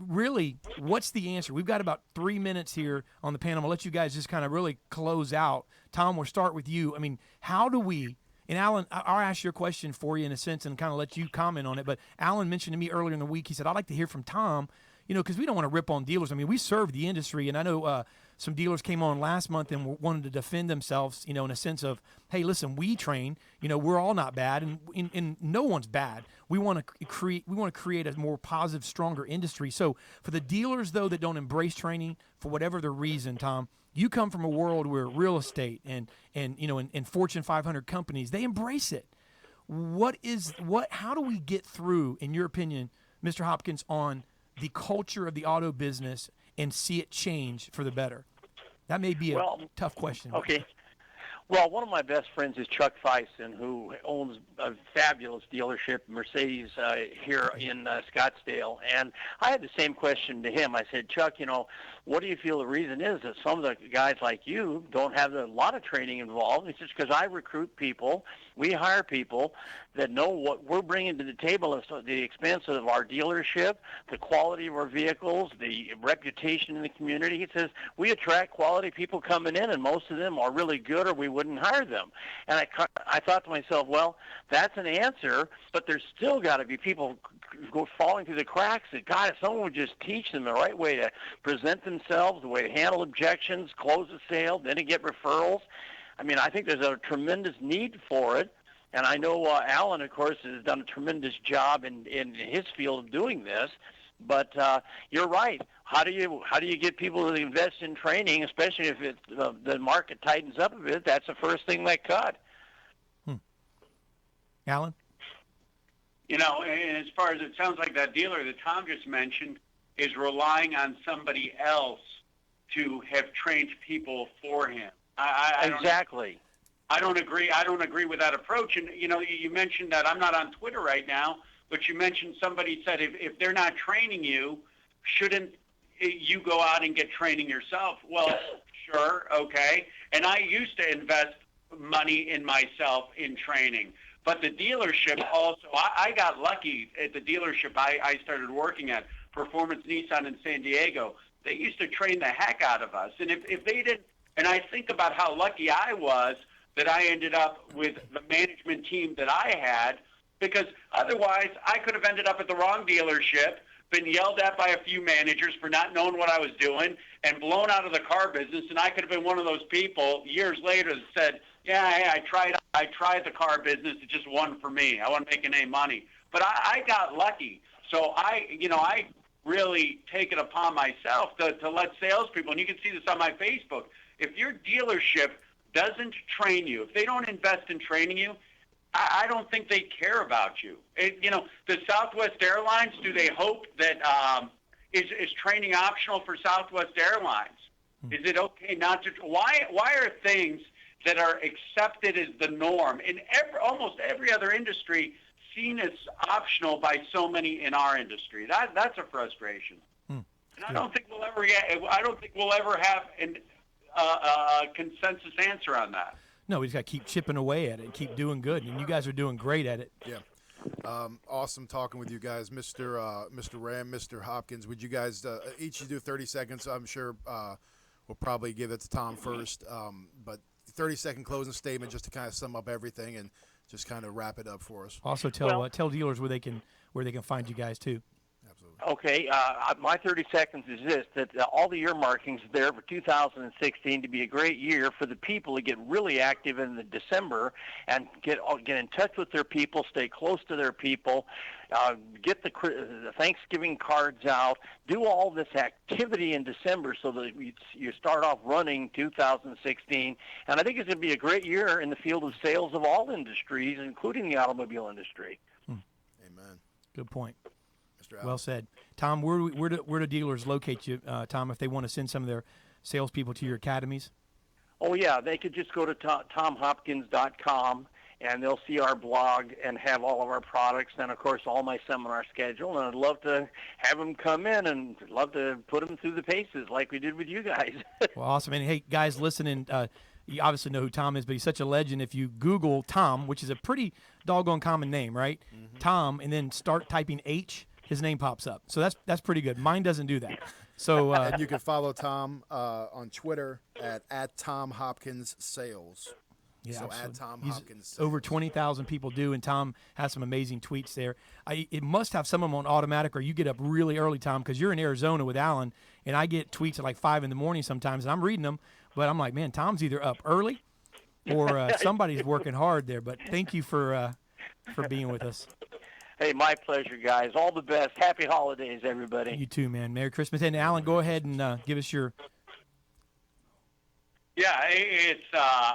really, what's the answer? We've got about 3 minutes here on the panel. I'll let you guys just kind of really close out. Tom, we'll start with you. I mean, how do we, and Alan, I'll ask your question for you in a sense and kind of let you comment on it. But Alan mentioned to me earlier in the week, he said, I'd like to hear from Tom, because we don't want to rip on dealers. I mean, we serve the industry, and I know some dealers came on last month and wanted to defend themselves, in a sense of, hey, listen, we train, we're all not bad, and no one's bad. We want to create a more positive, stronger industry. So for the dealers, though, that don't embrace training for whatever the reason, Tom, you come from a world where real estate and Fortune 500 companies, they embrace it. How do we get through, in your opinion, Mr. Hopkins, on the culture of the auto business and see it change for the better? That may be a tough question. Okay. Well, one of my best friends is Chuck Fison, who owns a fabulous dealership, Mercedes, here in Scottsdale. And I had the same question to him. I said, Chuck, what do you feel the reason is that some of the guys like you don't have a lot of training involved? It's just because I recruit people. We hire people that know what we're bringing to the table is the expense of our dealership, the quality of our vehicles, the reputation in the community. He says we attract quality people coming in, and most of them are really good, or we wouldn't hire them. And I thought to myself, well, that's an answer, but there's still got to be people falling through the cracks that, God, if someone would just teach them the right way to present themselves, the way to handle objections, close a sale, then to get referrals. I mean, I think there's a tremendous need for it. And I know Alan, of course, has done a tremendous job in his field of doing this. But you're right. How do you get people to invest in training, especially if the market tightens up a bit? That's the first thing they cut. Alan? You know, and as far as it sounds like that dealer that Tom just mentioned is relying on somebody else to have trained people for him. Exactly. I don't agree. I don't agree with that approach. And, you know, you mentioned that I'm not on Twitter right now, but you mentioned somebody said if they're not training you, shouldn't you go out and get training yourself? Well, sure, okay. And I used to invest money in myself in training. But the dealership also, I got lucky at the dealership I started working at, Performance Nissan in San Diego. They used to train the heck out of us. And if they didn't, and I think about how lucky I was that I ended up with the management team that I had, because otherwise I could have ended up at the wrong dealership, been yelled at by a few managers for not knowing what I was doing, and blown out of the car business, and I could have been one of those people years later that said, yeah, hey, I tried the car business, it just wasn't for me. I wasn't making any money. But I got lucky. So I really take it upon myself to let salespeople, and you can see this on my Facebook, if your dealership doesn't train you, if they don't invest in training you, I don't think they care about you. The Southwest Airlines, do they hope that is training optional for Southwest Airlines? Is it okay not to? Why are things that are accepted as the norm in almost every other industry seen as optional by so many in our industry? That's a frustration. And I don't think we'll ever have a consensus answer on that. No, we just got to keep chipping away at it and keep doing good. And you guys are doing great at it. Yeah. Awesome talking with you guys. Mr. Ram, Mr. Hopkins, would you guys each do 30 seconds? I'm sure we'll probably give it to Tom first. But 30-second closing statement just to kind of sum up everything and just kind of wrap it up for us. Also tell dealers where they can find you guys too. Okay, my 30 seconds is this, that all the earmarkings there for 2016 to be a great year for the people to get really active in the December and get in touch with their people, stay close to their people, get the Thanksgiving cards out, do all this activity in December so that you start off running 2016. And I think it's going to be a great year in the field of sales of all industries, including the automobile industry. Amen. Good point. Well said. Tom, where do dealers locate you, Tom, if they want to send some of their salespeople to your academies? Oh, yeah. They could just go to tomhopkins.com, and they'll see our blog and have all of our products and, of course, all my seminar schedule. And I'd love to have them come in and love to put them through the paces like we did with you guys. Well, awesome. And, hey, guys, listening, you obviously know who Tom is, but he's such a legend. If you Google Tom, which is a pretty doggone common name, right? Mm-hmm. Tom, and then start typing H, his name pops up. So that's pretty good. Mine doesn't do that. So and you can follow Tom on Twitter at Tom Hopkins Sales. Yeah, so absolutely. at Tom He's Hopkins Sales. Over 20,000 people do, and Tom has some amazing tweets there. It must have some of them on automatic, or you get up really early, Tom, because you're in Arizona with Alan, and I get tweets at like 5 in the morning sometimes, and I'm reading them, but I'm like, man, Tom's either up early or somebody's working hard there. But thank you for being with us. Hey, my pleasure, guys. All the best. Happy holidays, everybody. You too, man. Merry Christmas. And Alan, go ahead and give us your. Yeah,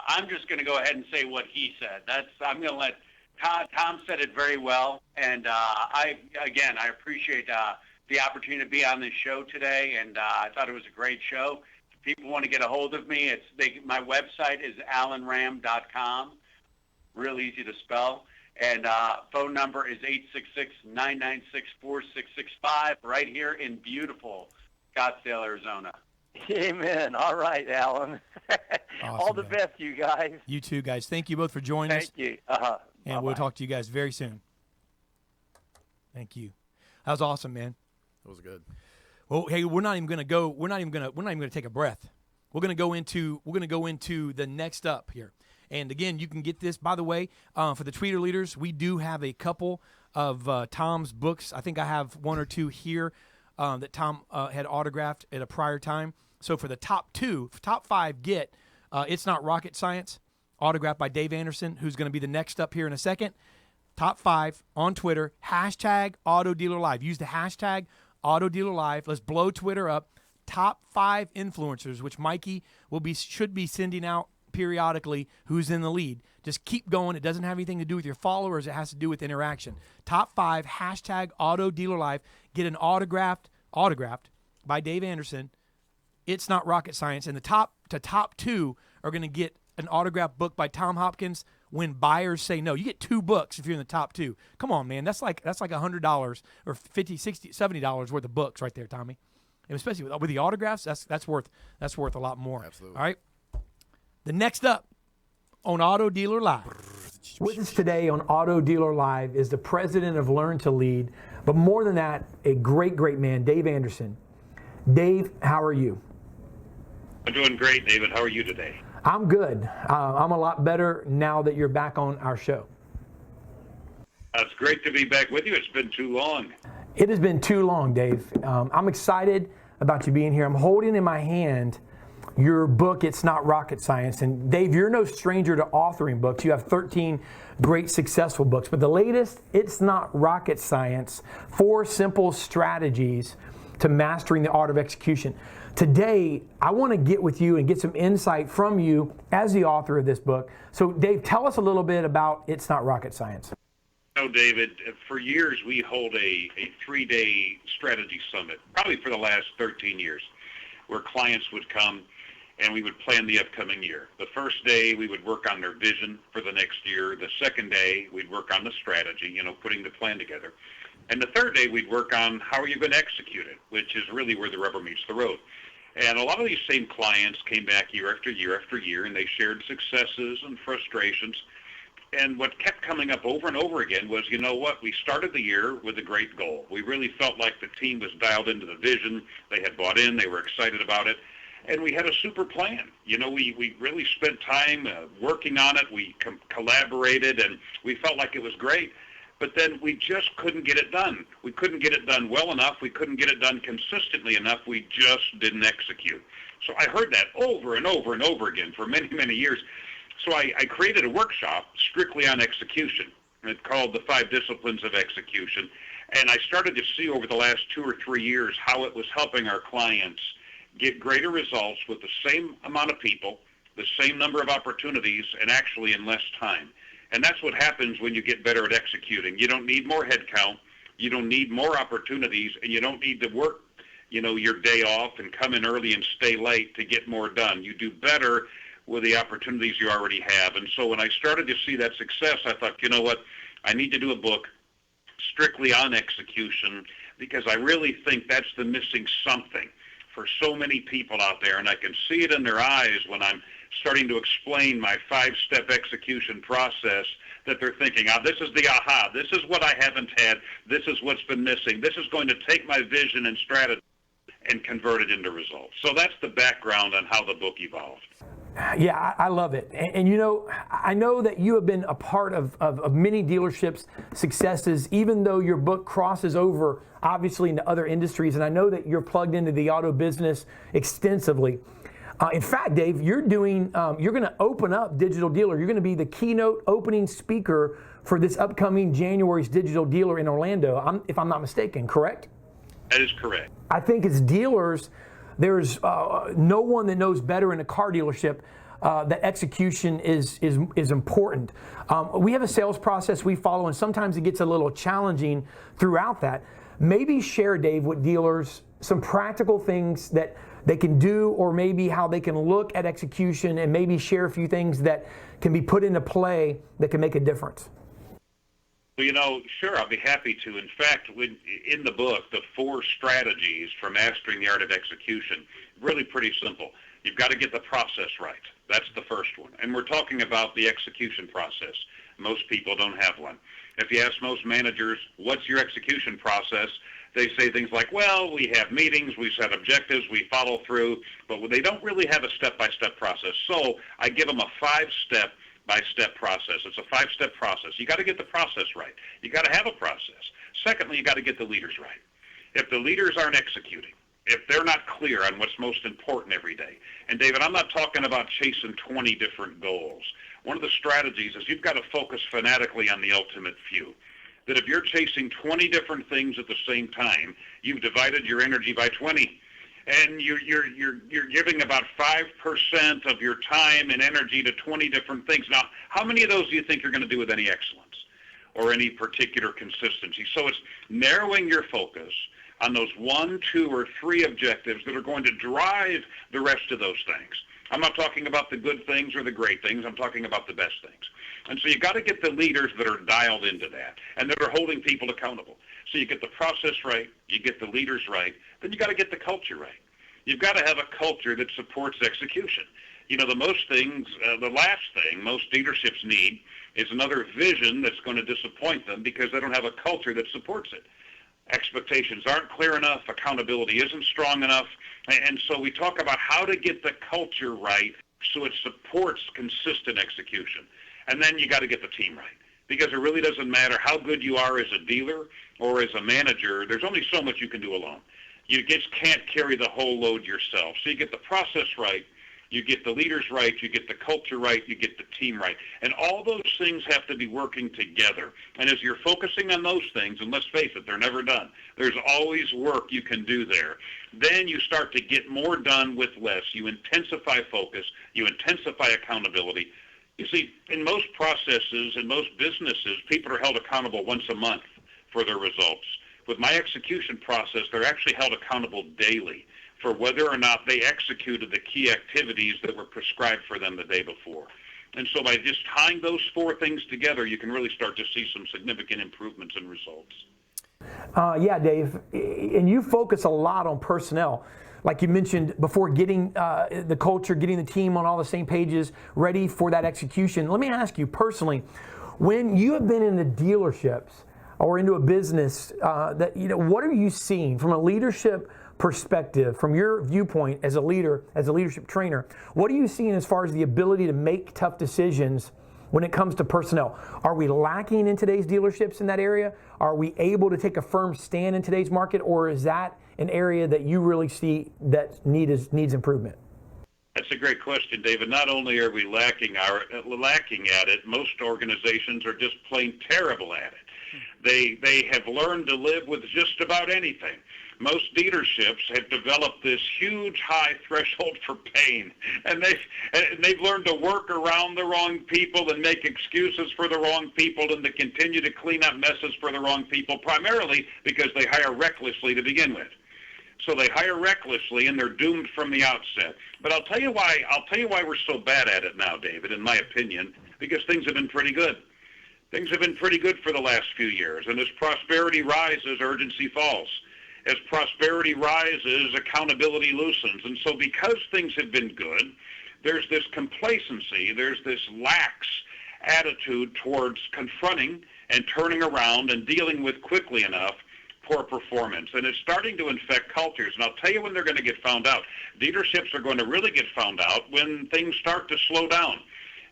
I'm just going to go ahead and say what he said. I'm going to let Tom said it very well, and I appreciate the opportunity to be on this show today, and I thought it was a great show. If people want to get a hold of me, my website is alanram.com. Real easy to spell. And phone number is 866-996-4665 right here in beautiful Scottsdale, Arizona. Amen. All right, Alan. Awesome, all the best, you guys. You too, guys. Thank you both for joining us. Thank you. And Bye-bye. we'll talk to you guys very soon. Thank you. That was awesome, man. That was good. Well, hey, we're not even going to take a breath. we're going to go into the next up here. And again, you can get this, by the way, for the Tweeter leaders. We do have a couple of Tom's books. I think I have one or two here that Tom had autographed at a prior time. So for the top 5, get It's Not Rocket Science, autographed by Dave Anderson, who's going to be the next up here in a second. Top 5 on Twitter, hashtag AutoDealerLive. Use the hashtag AutoDealerLive. Let's blow Twitter up. Top 5 influencers, which Mikey should be sending out periodically, who's in the lead. Just keep going. It doesn't have anything to do with your followers. It has to do with interaction. Top 5, hashtag AutoDealerLive. Get an autographed by Dave Anderson. It's Not Rocket Science. And the top 2 are going to get an autographed book by Tom Hopkins, When Buyers Say No. You get 2 books if you're in the top 2. Come on, man. That's like $100 or $50, $60, $70 worth of books right there, Tommy. And especially with the autographs, that's worth a lot more. Absolutely. All right. The next up on Auto Dealer Live. With us today on Auto Dealer Live is the president of Learn to Lead, but more than that, a great, great man, Dave Anderson. Dave, how are you? I'm doing great, David. How are you today? I'm good. I'm a lot better now that you're back on our show. It's great to be back with you. It's been too long. It has been too long, Dave. I'm excited about you being here. I'm holding in my hand your book, It's Not Rocket Science. And Dave, you're no stranger to authoring books. You have 13 great successful books. But the latest, It's Not Rocket Science, 4 Simple Strategies to Mastering the Art of Execution. Today, I want to get with you and get some insight from you as the author of this book. So Dave, tell us a little bit about It's Not Rocket Science. No, David, for years we hold a 3-day strategy summit, probably for the last 13 years, where clients would come and we would plan the upcoming year. The first day we would work on their vision for the next year. The second day we'd work on the strategy, putting the plan together. And the third day we'd work on how are you going to execute it, which is really where the rubber meets the road. And a lot of these same clients came back year after year after year, and they shared successes and frustrations. And what kept coming up over and over again was, you know what, we started the year with a great goal. We really felt like the team was dialed into the vision. They had bought in. They were excited about it. And we had a super plan. We really spent time working on it. We collaborated, and we felt like it was great. But then we just couldn't get it done. We couldn't get it done well enough. We couldn't get it done consistently enough. We just didn't execute. So I heard that over and over and over again for many, many years. So I created a workshop strictly on execution. It's called the 5 Disciplines of Execution. And I started to see over the last 2 or 3 years how it was helping our clients get greater results with the same amount of people, the same number of opportunities, and actually in less time. And that's what happens when you get better at executing. You don't need more headcount, you don't need more opportunities, and you don't need to work, your day off and come in early and stay late to get more done. You do better with the opportunities you already have. And so when I started to see that success, I thought, you know what, I need to do a book strictly on execution, because I really think that's the missing something for so many people out there. And I can see it in their eyes when I'm starting to explain my 5-step execution process, that they're thinking, this is the aha, this is what I haven't had, this is what's been missing, this is going to take my vision and strategy and convert it into results. So that's the background on how the book evolved. Yeah, I love it. And I know that you have been a part of many dealerships' successes, even though your book crosses over, obviously, into other industries. And I know that you're plugged into the auto business extensively. In fact, Dave, you're going to open up Digital Dealer. You're going to be the keynote opening speaker for this upcoming January's Digital Dealer in Orlando, if I'm not mistaken, correct? That is correct. I think as dealers, there's no one that knows better in a car dealership that execution is important. We have a sales process we follow, and sometimes it gets a little challenging throughout that. Maybe share, Dave, with dealers some practical things that they can do, or maybe how they can look at execution, and maybe share a few things that can be put into play that can make a difference. Well, sure, I'll be happy to. In fact, in the book, the 4 strategies for mastering the art of execution, really pretty simple. You've got to get the process right. That's the first one. And we're talking about the execution process. Most people don't have one. If you ask most managers, what's your execution process, They say things like, well, we have meetings, we set objectives, we follow through, but they don't really have a step-by-step process. So I give them a 5-step-by-step process. It's a 5-step process. You got to get the process right. You got to have a process. Secondly, you got to get the leaders right. If the leaders aren't executing, if they're not clear on what's most important every day, and David, I'm not talking about chasing 20 different goals. One of the strategies is you've got to focus fanatically on the ultimate few. That if you're chasing 20 different things at the same time, you've divided your energy by 20. And you're giving about 5% of your time and energy to 20 different things. Now, how many of those do you think you're going to do with any excellence or any particular consistency? So it's narrowing your focus on those 1, 2, or 3 objectives that are going to drive the rest of those things. I'm not talking about the good things or the great things. I'm talking about the best things. And so you got to get the leaders that are dialed into that and that are holding people accountable. So you get the process right, you get the leaders right, then you got to get the culture right. You've got to have a culture that supports execution. You know, the last thing most dealerships need is another vision that's going to disappoint them because they don't have a culture that supports it. Expectations aren't clear enough, accountability isn't strong enough, and so we talk about how to get the culture right so it supports consistent execution. And then you got to get the team right, because it really doesn't matter how good you are as a dealer or as a manager. There's only so much you can do alone. You just can't carry the whole load yourself. So you get the process right, you get the leaders right, you get the culture right, you get the team right. And all those things have to be working together. And as you're focusing on those things, and let's face it, they're never done. There's always work you can do there. Then you start to get more done with less. You intensify focus, you intensify accountability. You see, in most processes, in most businesses, people are held accountable once a month for their results. With my execution process, they're actually held accountable daily for whether or not they executed the key activities that were prescribed for them the day before. And so by just tying those 4 things together, you can really start to see some significant improvements in results. Yeah, Dave, and you focus a lot on personnel. Like you mentioned before, getting the culture, getting the team on all the same pages, ready for that execution. Let me ask you personally, when you have been in the dealerships or into a business, what are you seeing from a leadership perspective, from your viewpoint as a leader, as a leadership trainer? What are you seeing as far as the ability to make tough decisions when it comes to personnel? Are we lacking in today's dealerships in that area? Are we able to take a firm stand in today's market, or is that an area that you really see that needs improvement? That's a great question, David. Not only are we lacking at it, most organizations are just plain terrible at it. They have learned to live with just about anything. Most dealerships have developed this huge high threshold for pain, and they've learned to work around the wrong people and make excuses for the wrong people and to continue to clean up messes for the wrong people, primarily because they hire recklessly to begin with. So they hire recklessly, and they're doomed from the outset. But I'll tell you why we're so bad at it now, David, in my opinion, because things have been pretty good. Things have been pretty good for the last few years, and as prosperity rises, urgency falls. As prosperity rises, accountability loosens. And so because things have been good, there's this complacency, there's this lax attitude towards confronting and turning around and dealing with quickly enough poor performance. And it's starting to infect cultures. And I'll tell you when they're going to get found out. Dealerships are going to really get found out when things start to slow down.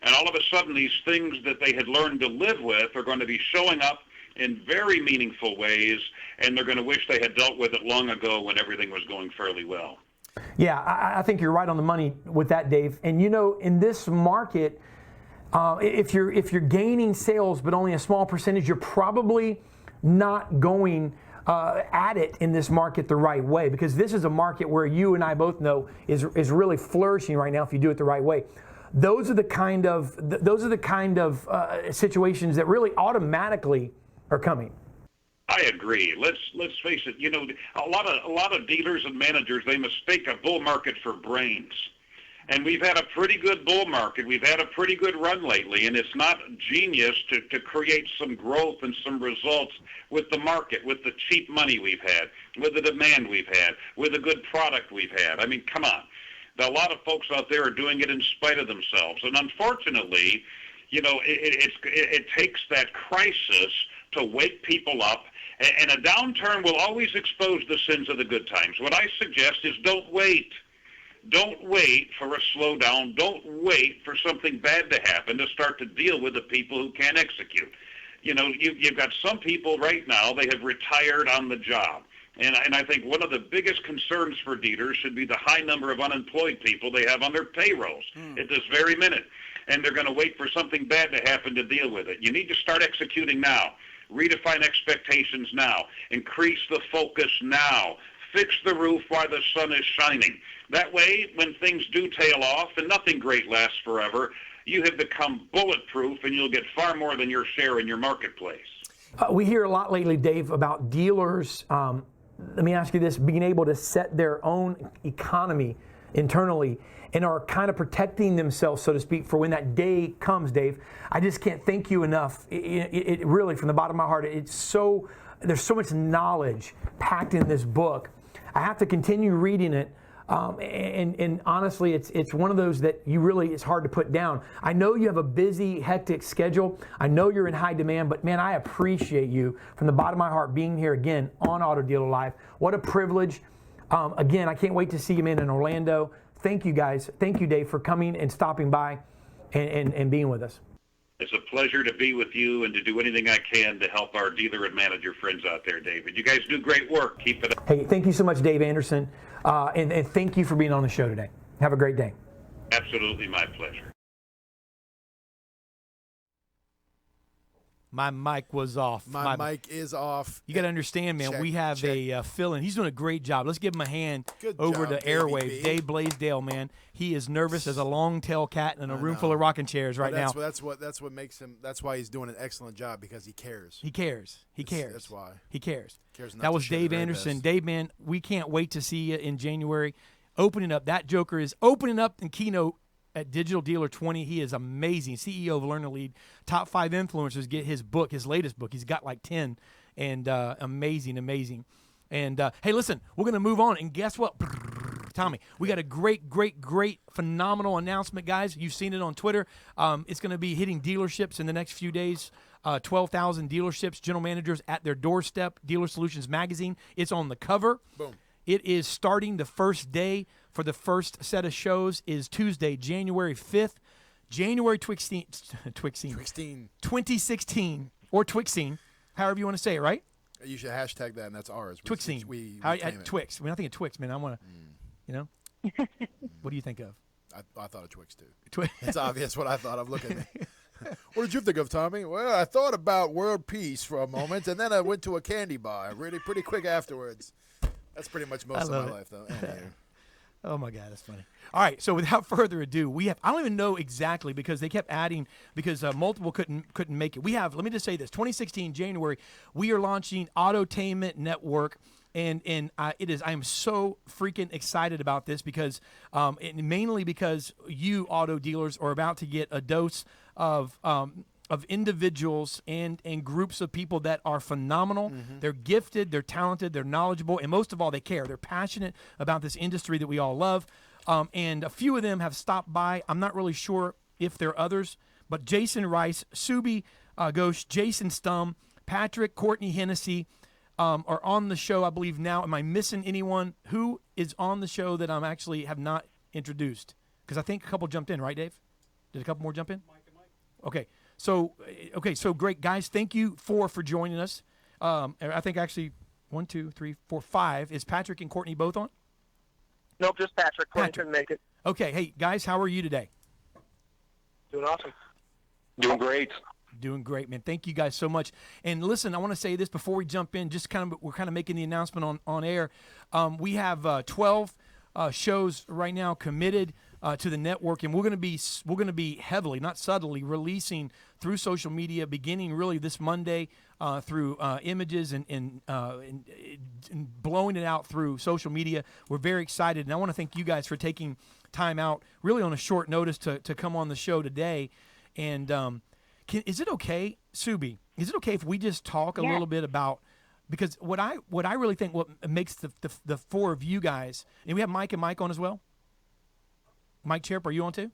And all of a sudden, these things that they had learned to live with are going to be showing up in very meaningful ways, and they're going to wish they had dealt with it long ago when everything was going fairly well. Yeah, I think you're right on the money with that, Dave. And you know, in this market, if you're gaining sales but only a small percentage, you're probably not going at it in this market the right way, because this is a market where you and I both know is really flourishing right now if you do it the right way. Those are the kind of situations that really automatically are coming. I agree. Let's face it. You know, a lot of dealers and managers, they mistake a bull market for brains. And we've had a pretty good bull market. We've had a pretty good run lately, and it's not genius to create some growth and some results with the market, with the cheap money we've had, with the demand we've had, with the good product we've had. I mean, come on. A lot of folks out there are doing it in spite of themselves. And unfortunately, you know, it takes that crisis to wake people up And a downturn will always expose the sins of the good times. What I suggest is don't wait. Don't wait for a slowdown. Don't wait for something bad to happen to start to deal with the people who can't execute. You know, you've got some people right now, they have retired on the job. And I think one of the biggest concerns for dealers should be the high number of unemployed people they have on their payrolls at this very minute. And they're going to wait for something bad to happen to deal with it. You need to start executing now. Redefine expectations now. Increase the focus now. Fix the roof while the sun is shining. That way, when things do tail off, and nothing great lasts forever, you have become bulletproof and you'll get far more than your share in your marketplace. We hear a lot lately, Dave, about dealers, let me ask you this, being able to set their own economy internally and are kind of protecting themselves, so to speak, for when that day comes, Dave. I just can't thank you enough. It really, from the bottom of my heart, there's so much knowledge packed in this book. I have to continue reading it. And honestly, it's one of those that it's hard to put down. I know you have a busy, hectic schedule. I know you're in high demand, but man, I appreciate you from the bottom of my heart being here again on Auto Dealer Live. What a privilege. Again, I can't wait to see you, man, in Orlando. Thank you, guys. Thank you, Dave, for coming and stopping by and being with us. It's a pleasure to be with you and to do anything I can to help our dealer and manager friends out there, David. You guys do great work. Keep it up. Hey, thank you so much, Dave Anderson. And thank you for being on the show today. Have a great day. Absolutely my pleasure. My mic was off. My mic is off. You got to understand, man, we have a fill-in. He's doing a great job. Let's give him a hand over the airwaves. Dave Blaisdell, man. He is nervous as a long-tailed cat in a room full of rocking chairs right now. That's what makes him. That's why he's doing an excellent job, because he cares. He cares. That's why. He cares. That was Dave Anderson. Dave, man, we can't wait to see you in January. Opening up. That Joker is opening up in keynote at Digital Dealer 20. He is amazing. CEO of Learn to Lead. Top 5 influencers get his book, his latest book. He's got like 10. And amazing. And hey, listen, we're going to move on. And guess what? Tommy, we got a great, phenomenal announcement, guys. You've seen it on Twitter. It's going to be hitting dealerships in the next few days. 12,000 dealerships, general managers at their doorstep. Dealer Solutions Magazine. It's on the cover. Boom. It is starting the first day for the first set of shows is Tuesday, January 5th. January 2016, or Twixine, however you want to say it, right? You should hashtag that, and that's ours. Twixine. Twix. When I think of Twix, man, I want to, you know. What do you think of? I thought of Twix, too. It's obvious what I thought of. Look at me. What did you think of, Tommy? Well, I thought about world peace for a moment, and then I went to a candy bar pretty quick afterwards. That's pretty much most of my life, though. Oh, my God, that's funny. All right, so without further ado, I don't even know exactly because they kept adding because multiple couldn't make it. Let me just say this, 2016, January, we are launching Autotainment Network. And I am so freaking excited about this because mainly because you auto dealers are about to get a dose of individuals and groups of people that are phenomenal. Mm-hmm. They're gifted, they're talented, they're knowledgeable, and most of all, they care. They're passionate about this industry that we all love. And a few of them have stopped by. I'm not really sure if there are others, but Jason Rice, Subi Ghosh, Jason Stum, Patrick, Courtney Hennessy, are on the show, I believe now. Am I missing anyone? Who is on the show that I'm actually have not introduced? Because I think a couple jumped in, right, Dave? Did a couple more jump in? Mike and Mike. Okay, so great, guys. Thank you for joining us. I think actually 1, 2, 3, 4, 5. Is Patrick and Courtney both on? Nope, just Patrick. Courtney couldn't make it. Okay, hey, guys, how are you today? Doing awesome. Doing great. Doing great, man. Thank you guys so much. And listen, I want to say this before we jump in. We're kind of making the announcement on air. We have 12 shows right now committed to the network, and we're going to be heavily, not subtly, releasing through social media, beginning really this Monday through images and blowing it out through social media. We're very excited, and I want to thank you guys for taking time out, really on a short notice, to come on the show today. And is it okay, Subi? Is it okay if we just talk a little bit about, because what I really think what makes the four of you guys, and we have Mike and Mike on as well. Mike Cherp, are you on too?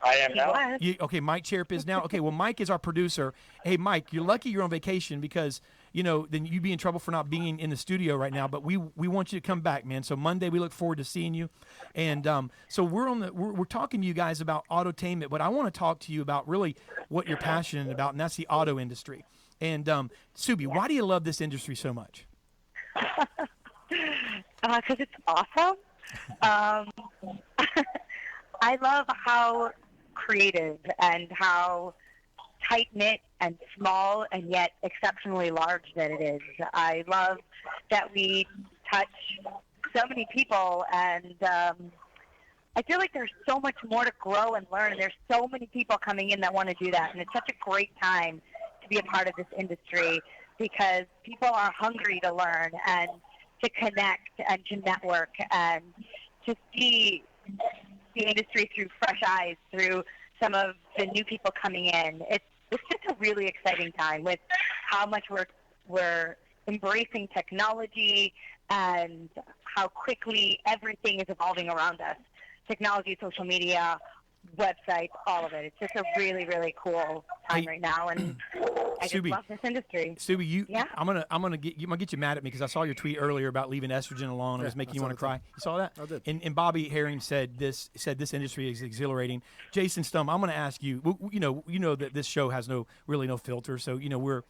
I am now. Okay, Mike Cherp is now. Okay, well, Mike is our producer. Hey, Mike, you're lucky you're on vacation because, then you'd be in trouble for not being in the studio right now. But we want you to come back, man. So Monday, we look forward to seeing you. And so we're talking to you guys about autotainment, but I want to talk to you about really what you're passionate about, and that's the auto industry. And Subi, why do you love this industry so much? Because it's awesome. I love how creative and how tight-knit and small and yet exceptionally large that it is. I love that we touch so many people, and I feel like there's so much more to grow and learn, and there's so many people coming in that want to do that, and it's such a great time to be a part of this industry because people are hungry to learn and to connect and to network and to see the industry through fresh eyes, through some of the new people coming in. It's just a really exciting time with how much we're embracing technology and how quickly everything is evolving around us. Technology, social media, websites, all of it. It's just a really, really cool time right now, and I just love this industry. Subi, I'm gonna get you mad at me because I saw your tweet earlier about leaving estrogen alone. It was making you want to cry. You saw that? I did. And Bobby Herring said this industry is exhilarating. Jason Stum, I'm gonna ask you. You know that this show has no filter. So we're.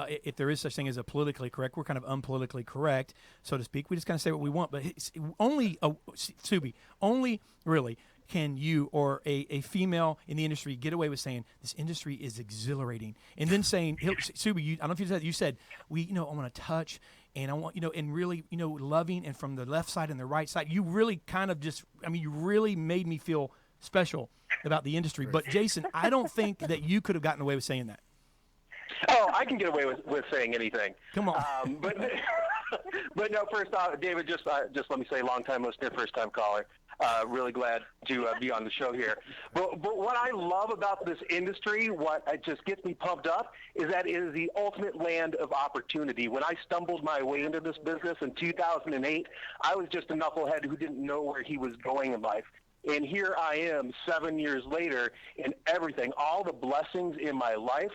If there is such thing as a politically correct, we're kind of unpolitically correct, so to speak. We just kind of say what we want. But Subi, only really can you or a female in the industry get away with saying this industry is exhilarating, and then saying, Subi, I don't know if you said, I want to touch, and I want, and really, loving, and from the left side and the right side, you really kind of you really made me feel special about the industry. But Jason, I don't think that you could have gotten away with saying that. Oh, I can get away with saying anything. Come on. But no, first off, David, just let me say, long-time listener, first-time caller. Really glad to be on the show here. But what I love about this industry, what just gets me pumped up, is that it is the ultimate land of opportunity. When I stumbled my way into this business in 2008, I was just a knucklehead who didn't know where he was going in life. And here I am 7 years later, and everything, all the blessings in my life,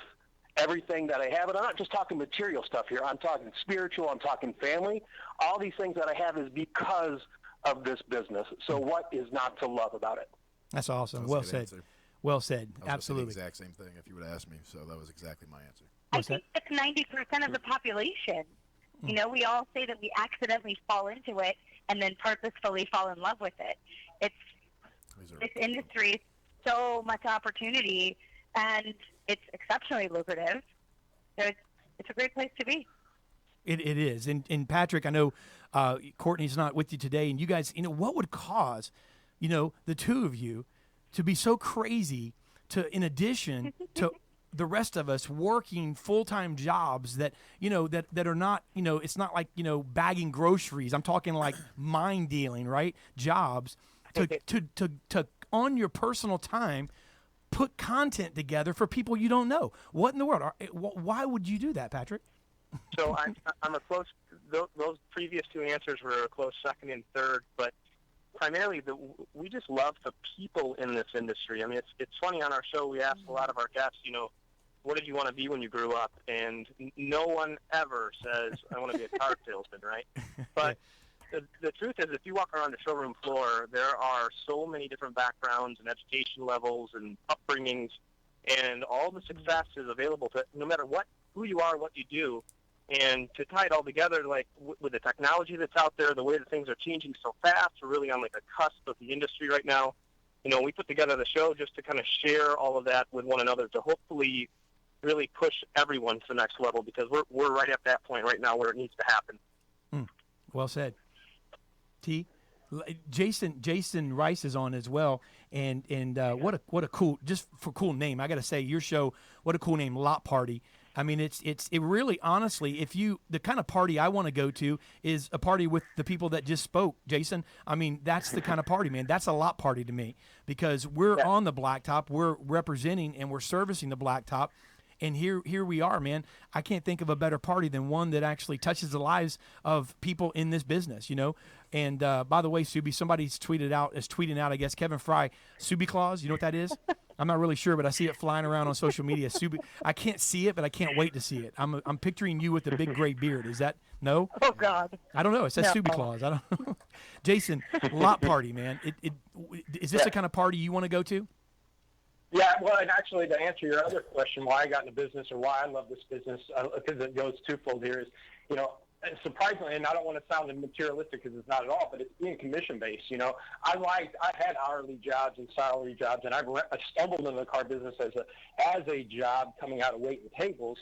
everything that I have, and I'm not just talking material stuff here. I'm talking spiritual. I'm talking family. All these things that I have is because of this business. So what is not to love about it? That's awesome. That's well a good said. answer. Well said. I was Absolutely. the exact same thing if you would ask me. So that was exactly my answer. I think it's 90% of the population. We all say that we accidentally fall into it and then purposefully fall in love with it. This industry is so much opportunity, and it's exceptionally lucrative. So it's a great place to be. It is. And Patrick, I know Courtney's not with you today, and you guys, what would cause, the two of you to be so crazy to, in addition to the rest of us working full-time jobs that, that are not, it's not like, bagging groceries. I'm talking like mind dealing, right? Jobs to on your personal time, put content together for people you don't know. What in the world? Why would you do that, Patrick? So I'm a close. Those previous two answers were a close second and third, but primarily we just love the people in this industry. I mean, it's funny, on our show we ask a lot of our guests, what did you want to be when you grew up? And no one ever says, I want to be a car salesman, right? But the truth is, if you walk around the showroom floor, there are so many different backgrounds and education levels and upbringings, and all the success is available to no matter who you are, what you do. And to tie it all together, like with the technology that's out there, the way that things are changing so fast, we're really on like a cusp of the industry right now. We put together the show just to kind of share all of that with one another to hopefully really push everyone to the next level, because we're right at that point right now where it needs to happen. Well said. T. Jason Rice is on as well, and what a cool, just for cool name. I got to say, your show, what a cool name, Lot Party. I mean, it really, honestly, the kind of party I want to go to is a party with the people that just spoke, Jason. I mean, that's the kind of party, man. That's a lot party to me, because we're on the blacktop, we're representing and we're servicing the blacktop. And here we are, man. I can't think of a better party than one that actually touches the lives of people in this business, And by the way, Subi, somebody's tweeting out, I guess, Kevin Fry, Subi Claus. You know what that is? I'm not really sure, but I see it flying around on social media. I can't see it, but I can't wait to see it. I'm picturing you with the big gray beard. Is that no? Oh God. I don't know. It says No. Subi Claus. I don't know. Jason, lot party, man. Is this the kind of party you want to go to? Yeah, well, and actually, to answer your other question, why I got into business or why I love this business, because it goes twofold here, is, surprisingly, and I don't want to sound materialistic because it's not at all, but it's being commission-based. I had hourly jobs and salary jobs, and I stumbled into the car business as a job coming out of waiting tables.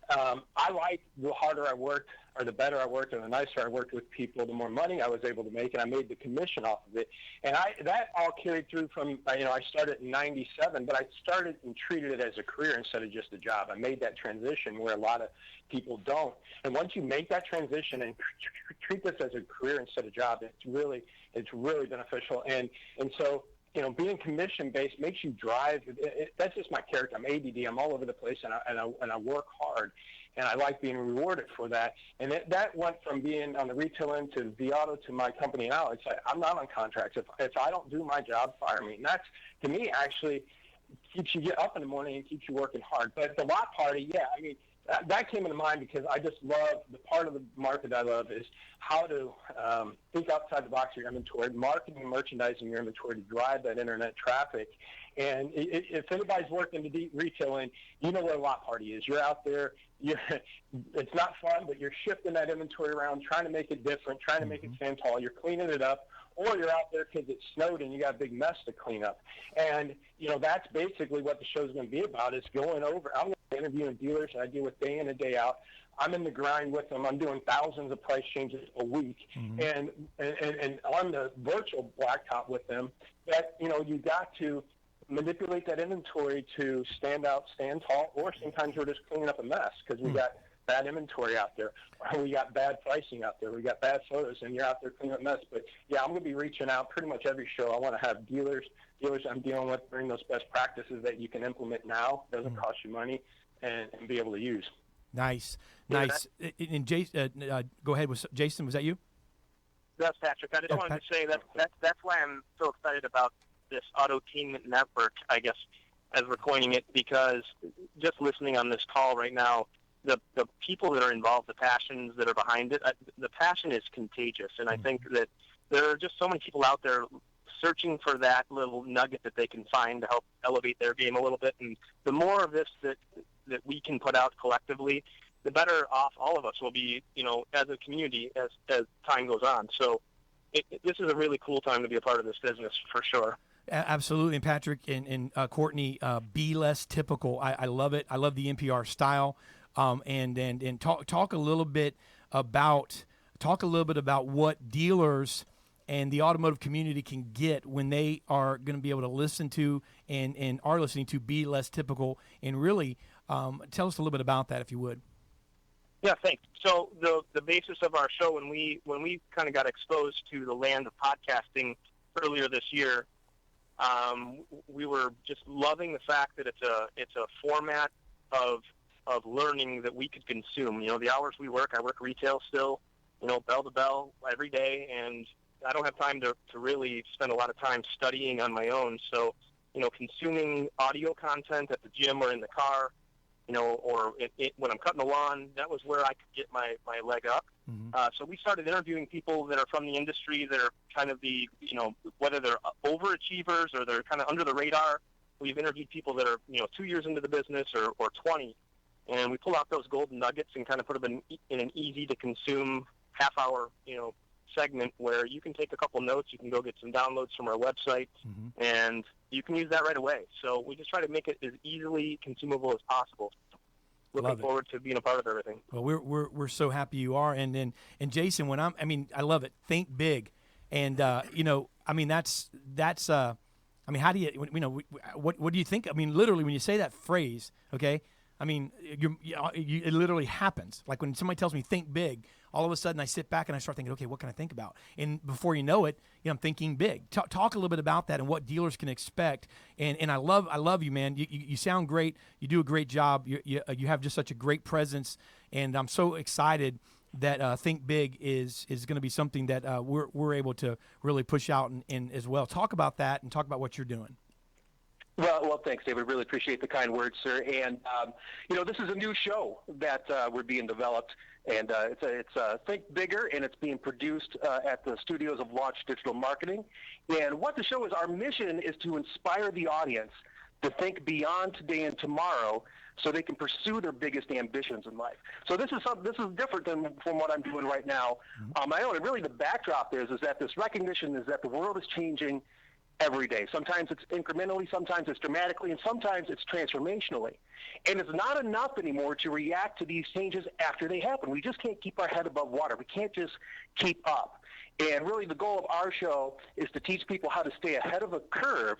I liked the harder I worked, or the better I worked, and the nicer I worked with people, the more money I was able to make, and I made the commission off of it. And that all carried through from, I started in '97, but I started and treated it as a career instead of just a job. I made that transition where a lot of people don't. And once you make that transition and treat this as a career instead of a job, it's really beneficial. And so, being commission-based makes you drive. That's just my character. I'm ADD. I'm all over the place, and I work hard, and I like being rewarded for that. And that went from being on the retail end to Viato to my company now. It's like I'm not on contracts. If I don't do my job, fire me. And that's, to me, actually keeps you get up in the morning and keeps you working hard. But the lot party, yeah, that came into mind because I just love the part of the market I love is how to think outside the box of your inventory, marketing and merchandising your inventory to drive that internet traffic. And if anybody's working to retail in, you know what a lot party is. You're out there. It's not fun, but you're shifting that inventory around, trying to make it different, trying to make it stand tall. You're cleaning it up. Or you're out there because it snowed and you got a big mess to clean up. And, that's basically what the show's going to be about, is going over. I'm going to interviewing dealers, and I deal with day in and day out. I'm in the grind with them. I'm doing thousands of price changes a week. And on the virtual blacktop with them, that, you got to manipulate that inventory to stand out, stand tall, or sometimes we're just cleaning up a mess because we got bad inventory out there, or we got bad pricing out there, we got bad photos, and you're out there cleaning up mess. But yeah, I'm going to be reaching out pretty much every show. I want to have dealers I'm dealing with bring those best practices that you can implement now, doesn't cost you money, and be able to use. Nice. And Jason, go ahead. Jason, was that you? That's Patrick. I just wanted to say that's why I'm so excited about this Autotainment Network, I guess, as we're coining it, because just listening on this call right now, the people that are involved, the passions that are behind it, the passion is contagious. And I think that there are just so many people out there searching for that little nugget that they can find to help elevate their game a little bit. And the more of this that we can put out collectively, the better off all of us will be, as a community as time goes on. So this is a really cool time to be a part of this business for sure. Absolutely. And Patrick and Courtney, be less typical. I love it. I love the NPR style. And talk a little bit about what dealers and the automotive community can get when they are going to be able to listen to and are listening to Be Less Typical. And really tell us a little bit about that, if you would. Yeah, thanks. So the basis of our show, when we kind of got exposed to the land of podcasting earlier this year, we were just loving the fact that it's a format of learning that we could consume. The hours we work, I work retail still, bell to bell every day, and I don't have time to really spend a lot of time studying on my own. So, consuming audio content at the gym or in the car, or when I'm cutting the lawn, that was where I could get my leg up. So we started interviewing people that are from the industry that are kind of whether they're overachievers or they're kind of under the radar. We've interviewed people that are, 2 years into the business or 20, and we pull out those golden nuggets and kind of put them in an easy-to-consume half-hour, segment where you can take a couple notes, you can go get some downloads from our website, and you can use that right away. So we just try to make it as easily consumable as possible. Looking forward to being a part of everything. Well, we're so happy you are, and Jason, I love it. Think big, and how do you, what do you think? Literally, when you say that phrase, okay, it literally happens. Like when somebody tells me think big, all of a sudden I sit back and I start thinking, okay, what can I think about? And before you know it, I'm thinking big. Talk a little bit about that and what dealers can expect. And I love you, man. You sound great. You do a great job. You have just such a great presence, and I'm so excited that Think Big is going to be something that we're able to really push out and as well. Talk about that and talk about what you're doing. Well, thanks, David. Really appreciate the kind words, sir. And this is a new show that we're being developed, and it's Think Bigger, and it's being produced at the studios of Launch Digital Marketing. And what the show is, our mission is to inspire the audience to think beyond today and tomorrow, so they can pursue their biggest ambitions in life. So this is different from what I'm doing right now on my own. And really, the backdrop is that this recognition is that the world is changing every day. Sometimes it's incrementally, sometimes it's dramatically, and sometimes it's transformationally. And it's not enough anymore to react to these changes after they happen. We just can't keep our head above water. We can't just keep up. And really the goal of our show is to teach people how to stay ahead of a curve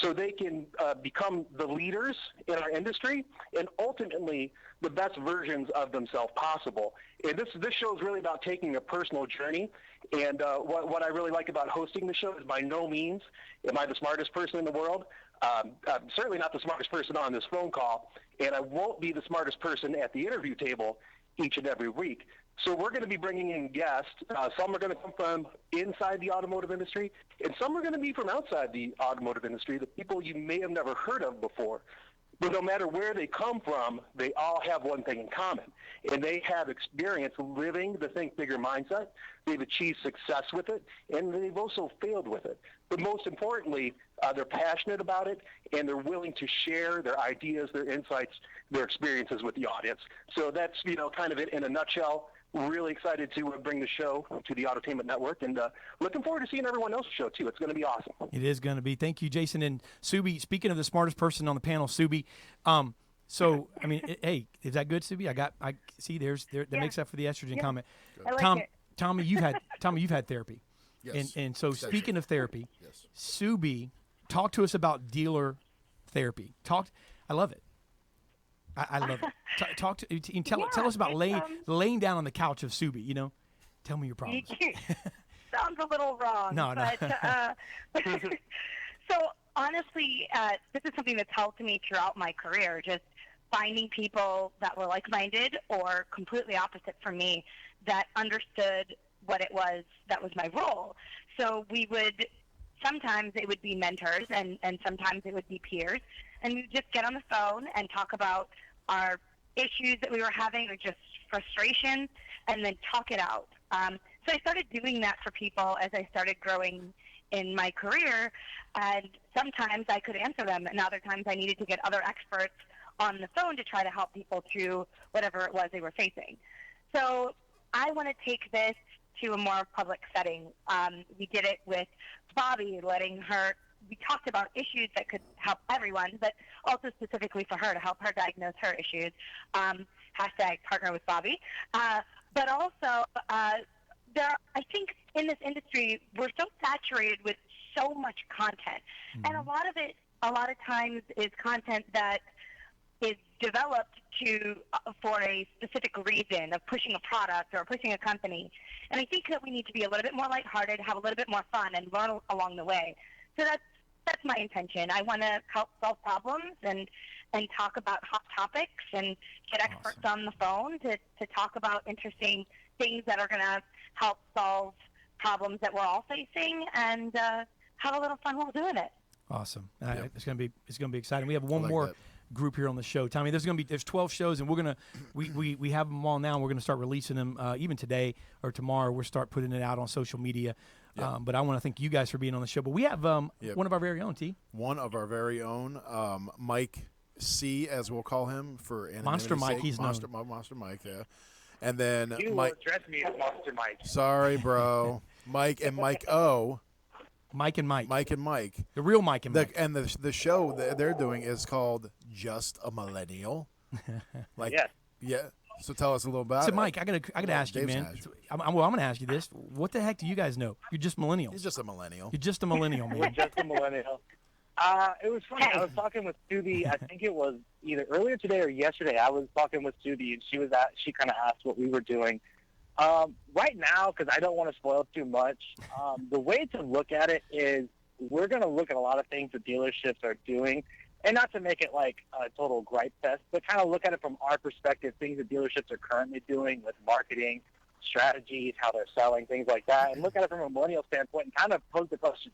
so they can become the leaders in our industry and ultimately the best versions of themselves possible. And this show is really about taking a personal journey. And what I really like about hosting the show is by no means am I the smartest person in the world. I'm certainly not the smartest person on this phone call, and I won't be the smartest person at the interview table each and every week. So we're going to be bringing in guests. Some are going to come from inside the automotive industry, and some are going to be from outside the automotive industry, the people you may have never heard of before. But no matter where they come from, they all have one thing in common, and they have experience living the Think Bigger mindset. They've achieved success with it, and they've also failed with it. But most importantly, they're passionate about it, and they're willing to share their ideas, their insights, their experiences with the audience. So that's, kind of it in a nutshell. We're really excited to bring the show to the Autotainment Network, and looking forward to seeing everyone else's show, too. It's going to be awesome. It is going to be. Thank you, Jason. And Subi, speaking of the smartest person on the panel, Subi, hey, is that good, Subi? I see that makes up for the estrogen comment. I like it. Tommy, you've had therapy. Yes. And so speaking of therapy, Yes. Subi, talk to us about dealer therapy. I love it. I love it. Tell us about laying down on the couch of Subi. Tell me your problems. Sounds a little wrong. No. But, so honestly, this is something that's helped me throughout my career. Just finding people that were like-minded or completely opposite from me that understood what it was that was my role. So sometimes it would be mentors and sometimes it would be peers, and we just get on the phone and talk about our issues that we were having or just frustration, and then talk it out. So I started doing that for people as I started growing in my career, and sometimes I could answer them, and other times I needed to get other experts on the phone to try to help people through whatever it was they were facing. So I want to take this to a more public setting. We did it with Bobby, we talked about issues that could help everyone, but also specifically for her to help her diagnose her issues. Hashtag partner with Bobby. But also, I think in this industry, we're so saturated with so much content. Mm-hmm. And a lot of times is content that is developed for a specific reason of pushing a product or pushing a company. And I think that we need to be a little bit more lighthearted, have a little bit more fun, and learn along the way. So that's my intention. I want to help solve problems and talk about hot topics and get experts on the phone to talk about interesting things that are going to help solve problems that we're all facing, and have a little fun while doing it. Awesome. It's going to be exciting. We have one more group here on the show. Tommy, there's 12 shows, and we have them all now, and we're going to start releasing them even today or tomorrow. We'll start putting it out on social media. Yep. But I want to thank you guys for being on the show. But we have one of our very own, T. One of our very own, Mike C, as we'll call him for Monster Mike. He's Monster Mike, yeah. And then you Mike. Address me as Monster Mike. Sorry, bro. Mike and Mike O. Mike and Mike. Mike and Mike. The real Mike and Mike. And the show that they're doing is called Just a Millennial. Yeah. So tell us a little about it. So, Mike, I gotta ask you, man. I'm going to ask you this. What the heck do you guys know? You're just millennials. He's just a millennial. You're just a millennial, man. We're just a millennial. It was funny. I was talking with Subi. I think it was either earlier today or yesterday. I was talking with Subi, and she kind of asked what we were doing. Right now, because I don't want to spoil too much, the way to look at it is we're going to look at a lot of things that dealerships are doing, and not to make it like a total gripe fest, but kind of look at it from our perspective, things that dealerships are currently doing with marketing, strategies, how they're selling, things like that, and look at it from a millennial standpoint and kind of pose the question,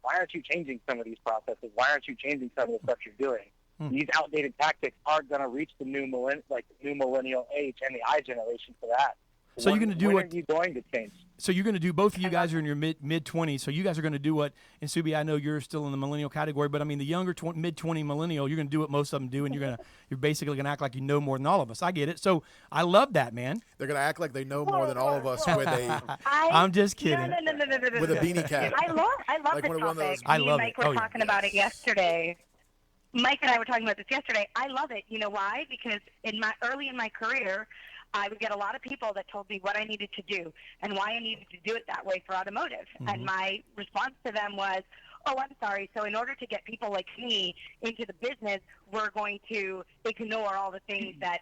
why aren't you changing some of these processes? Why aren't you changing some of the stuff you're doing? These outdated tactics aren't going to reach the new millennial age and the I generation for that. So you're going to do when what? Are you going to change? So you're going to do, both of you guys are in your mid 20s. So you guys are going to do what? And Subi, I know you're still in the millennial category, but I mean the younger mid 20 millennial, you're going to do what most of them do, and you're basically going to act like you know more than all of us. I get it. So I love that, man. They're going to act like they know more than all of us with a. I'm just kidding. No. With a beanie cap. I love Like the one of those- topic. I Me love and Mike it. were talking about it yesterday. Mike and I were talking about this yesterday. I love it. You know why? Because early in my career, I would get a lot of people that told me what I needed to do and why I needed to do it that way for automotive. And my response to them was, oh, I'm sorry. So in order to get people like me into the business, we're going to ignore all the things that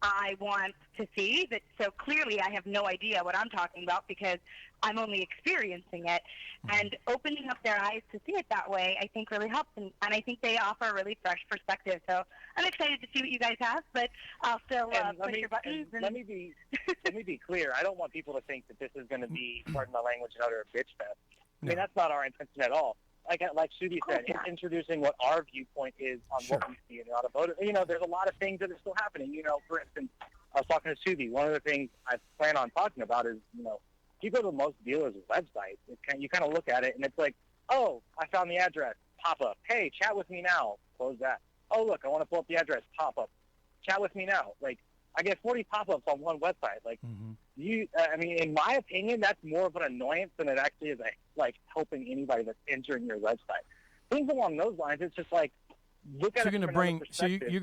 I want to see. So clearly I have no idea what I'm talking about because I'm only experiencing it. And opening up their eyes to see it that way, I think really helps. And I think they offer a really fresh perspective. So I'm excited to see what you guys have, but I'll still push your buttons. Let me be clear. I don't want people to think that this is going to be, pardon my language, another bitch fest. I mean, that's not our intention at all. Like Sudi said, it's introducing what our viewpoint is on what we see in the automotive. You know, there's a lot of things that are still happening. You know, for instance, I was talking to Sudi. One of the things I plan on talking about is, you know, if you go to most dealers' websites, you kind of look at it, and it's like, oh, I found the address, pop up. Hey, chat with me now. Close that. Oh, look, I want to pull up the address, pop up. Chat with me now. Like, I get 40 pop-ups on one website. Like, I mean, in my opinion, that's more of an annoyance than it actually is like helping anybody that's entering your website. Things along those lines, it's just like look at it from another perspective. You're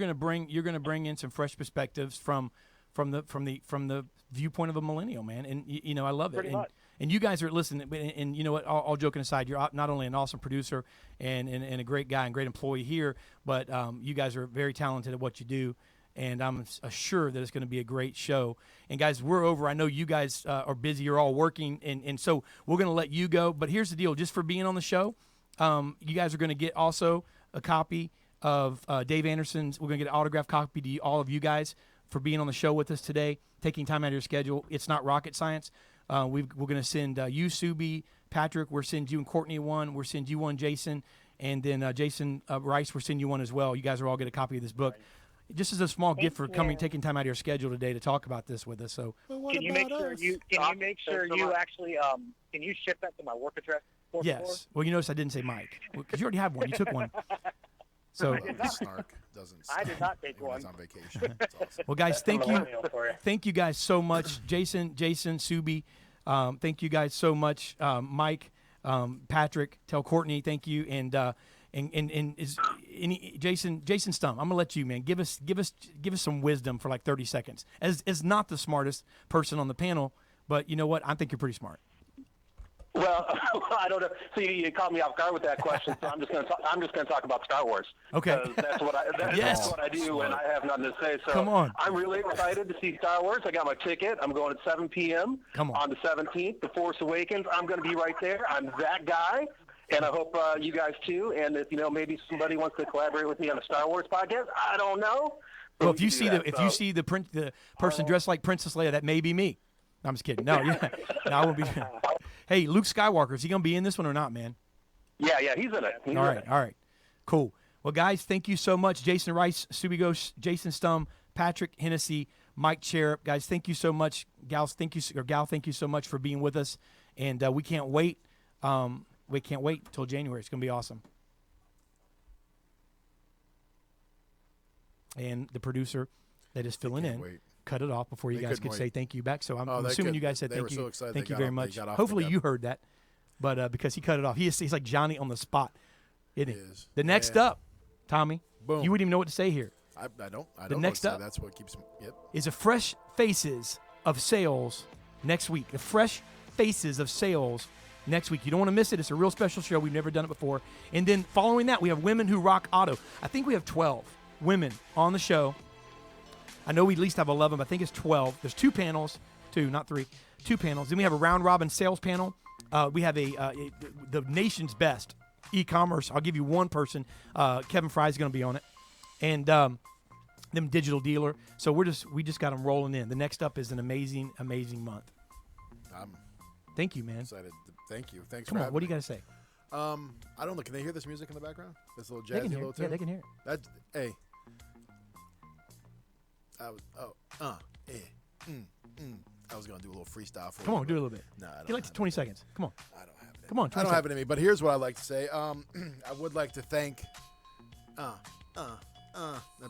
going to bring in some fresh perspectives from the viewpoint of a millennial, man. And you know, I love it. And you guys are listening. And you know what? All joking aside, you're not only an awesome producer and a great guy and great employee here, but you guys are very talented at what you do. And I'm assured that it's going to be a great show. And, guys, we're over. I know you guys are busy. You're all working. And so we're going to let you go. But here's the deal. Just for being on the show, you guys are going to get also a copy of Dave Anderson's. We're going to get an autographed copy to all of you guys for being on the show with us today, taking time out of your schedule. It's not rocket science. We're going to send you, Subi, Patrick. We're sending you and Courtney one. We're sending you one, Jason. And then Jason Rice, we're sending you one as well. You guys are all get a copy of this book. Just as a small gift for taking time out of your schedule today to talk about this with us. So, can you make sure you actually can you ship that to my work address? Yes. Well, you notice I didn't say Mike because you already have one. You took one. So Snark doesn't. I did not take one. On vacation. That's awesome. Well, guys, thank you guys so much, Jason, Subi. Thank you guys so much, Mike, Patrick. Tell Courtney thank you, and is any Jason Stum. I'm gonna let you, man. Give us some wisdom for like 30 seconds. As not the smartest person on the panel, but you know what? I think you're pretty smart. Well, I don't know. So you caught me off guard with that question. So I'm just going to talk about Star Wars. Okay. That's what I do, and I have nothing to say. So come on. I'm really excited to see Star Wars. I got my ticket. I'm going at 7 p.m. on the 17th. The Force Awakens. I'm going to be right there. I'm that guy. And I hope you guys too. And if maybe somebody wants to collaborate with me on a Star Wars podcast, I don't know. Well, if you see the person dressed like Princess Leia, that may be me. I'm just kidding. No, I won't be. Hey, Luke Skywalker, is he going to be in this one or not, man? Yeah, he's in it. All right, cool. Well, guys, thank you so much. Jason Rice, Subi Ghosh, Jason Stum, Patrick Hennessy, Mike Cherub. Guys, thank you so much. Gal, thank you so much for being with us. And we can't wait. We can't wait until January. It's going to be awesome. And the producer that is filling in cut it off before you guys could say thank you back. So I'm assuming you guys said thank you. So thank you very much. Hopefully you heard that. But because he cut it off. He's like Johnny on the spot. Isn't he? The next up, Tommy, boom. You wouldn't even know what to say here. I don't. The next up that's what keeps. Yep. Is a fresh faces of sales next week. The fresh faces of sales next week. You don't want to miss it. It's a real special show. We've never done it before. And then following that, we have Women Who Rock Auto. I think we have 12 women on the show. I know we at least have 11, but I think it's 12. There's 2 panels, 2, not 3, 2 panels. Then we have a round robin sales panel. We have the nation's best e-commerce. I'll give you one person. Kevin Fry is going to be on it, and them digital dealer. So we just got them rolling in. The next up is an amazing month. Thank you, man. Excited. Thank you. Thanks. Come on. What do you got to say? I don't know. Can they hear this music in the background? This little They jazzy can hear little it. tune? Yeah, they can hear it. That's, hey. I was going to do a little freestyle for you. Come on, do a little bit. No, I don't Get like to 20 seconds. Come on. I don't have it. Come on, I don't have it in me, but here's what I'd like to say. I would like to thank... I'm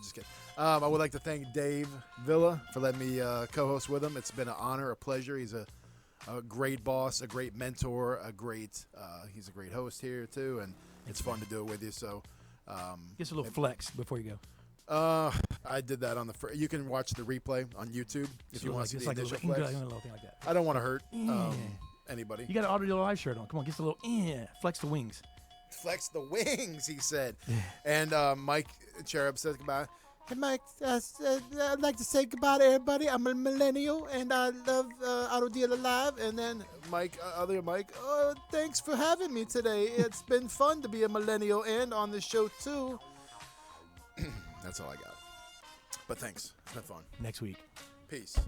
just kidding. I would like to thank Dave Villa for letting me co-host with him. It's been an honor, a pleasure. He's a great boss, a great mentor, he's a great host here too, and it's fun to do it with you. So, just a little flex before you go. I did that on the. You can watch the replay on YouTube if you want to see the initial flex. A little thing like that. I don't want to hurt anybody. You got an Audio Live shirt on. Come on, get a little flex the wings. Flex the wings, he said. And Mike Cherub says goodbye. Hey, Mike, I'd like to say goodbye to everybody. I'm a millennial, and I love Auto Dealer Live. And then other Mike, thanks for having me today. It's been fun to be a millennial and on the show, too. That's all I got. But thanks. It's been fun. Next week. Peace.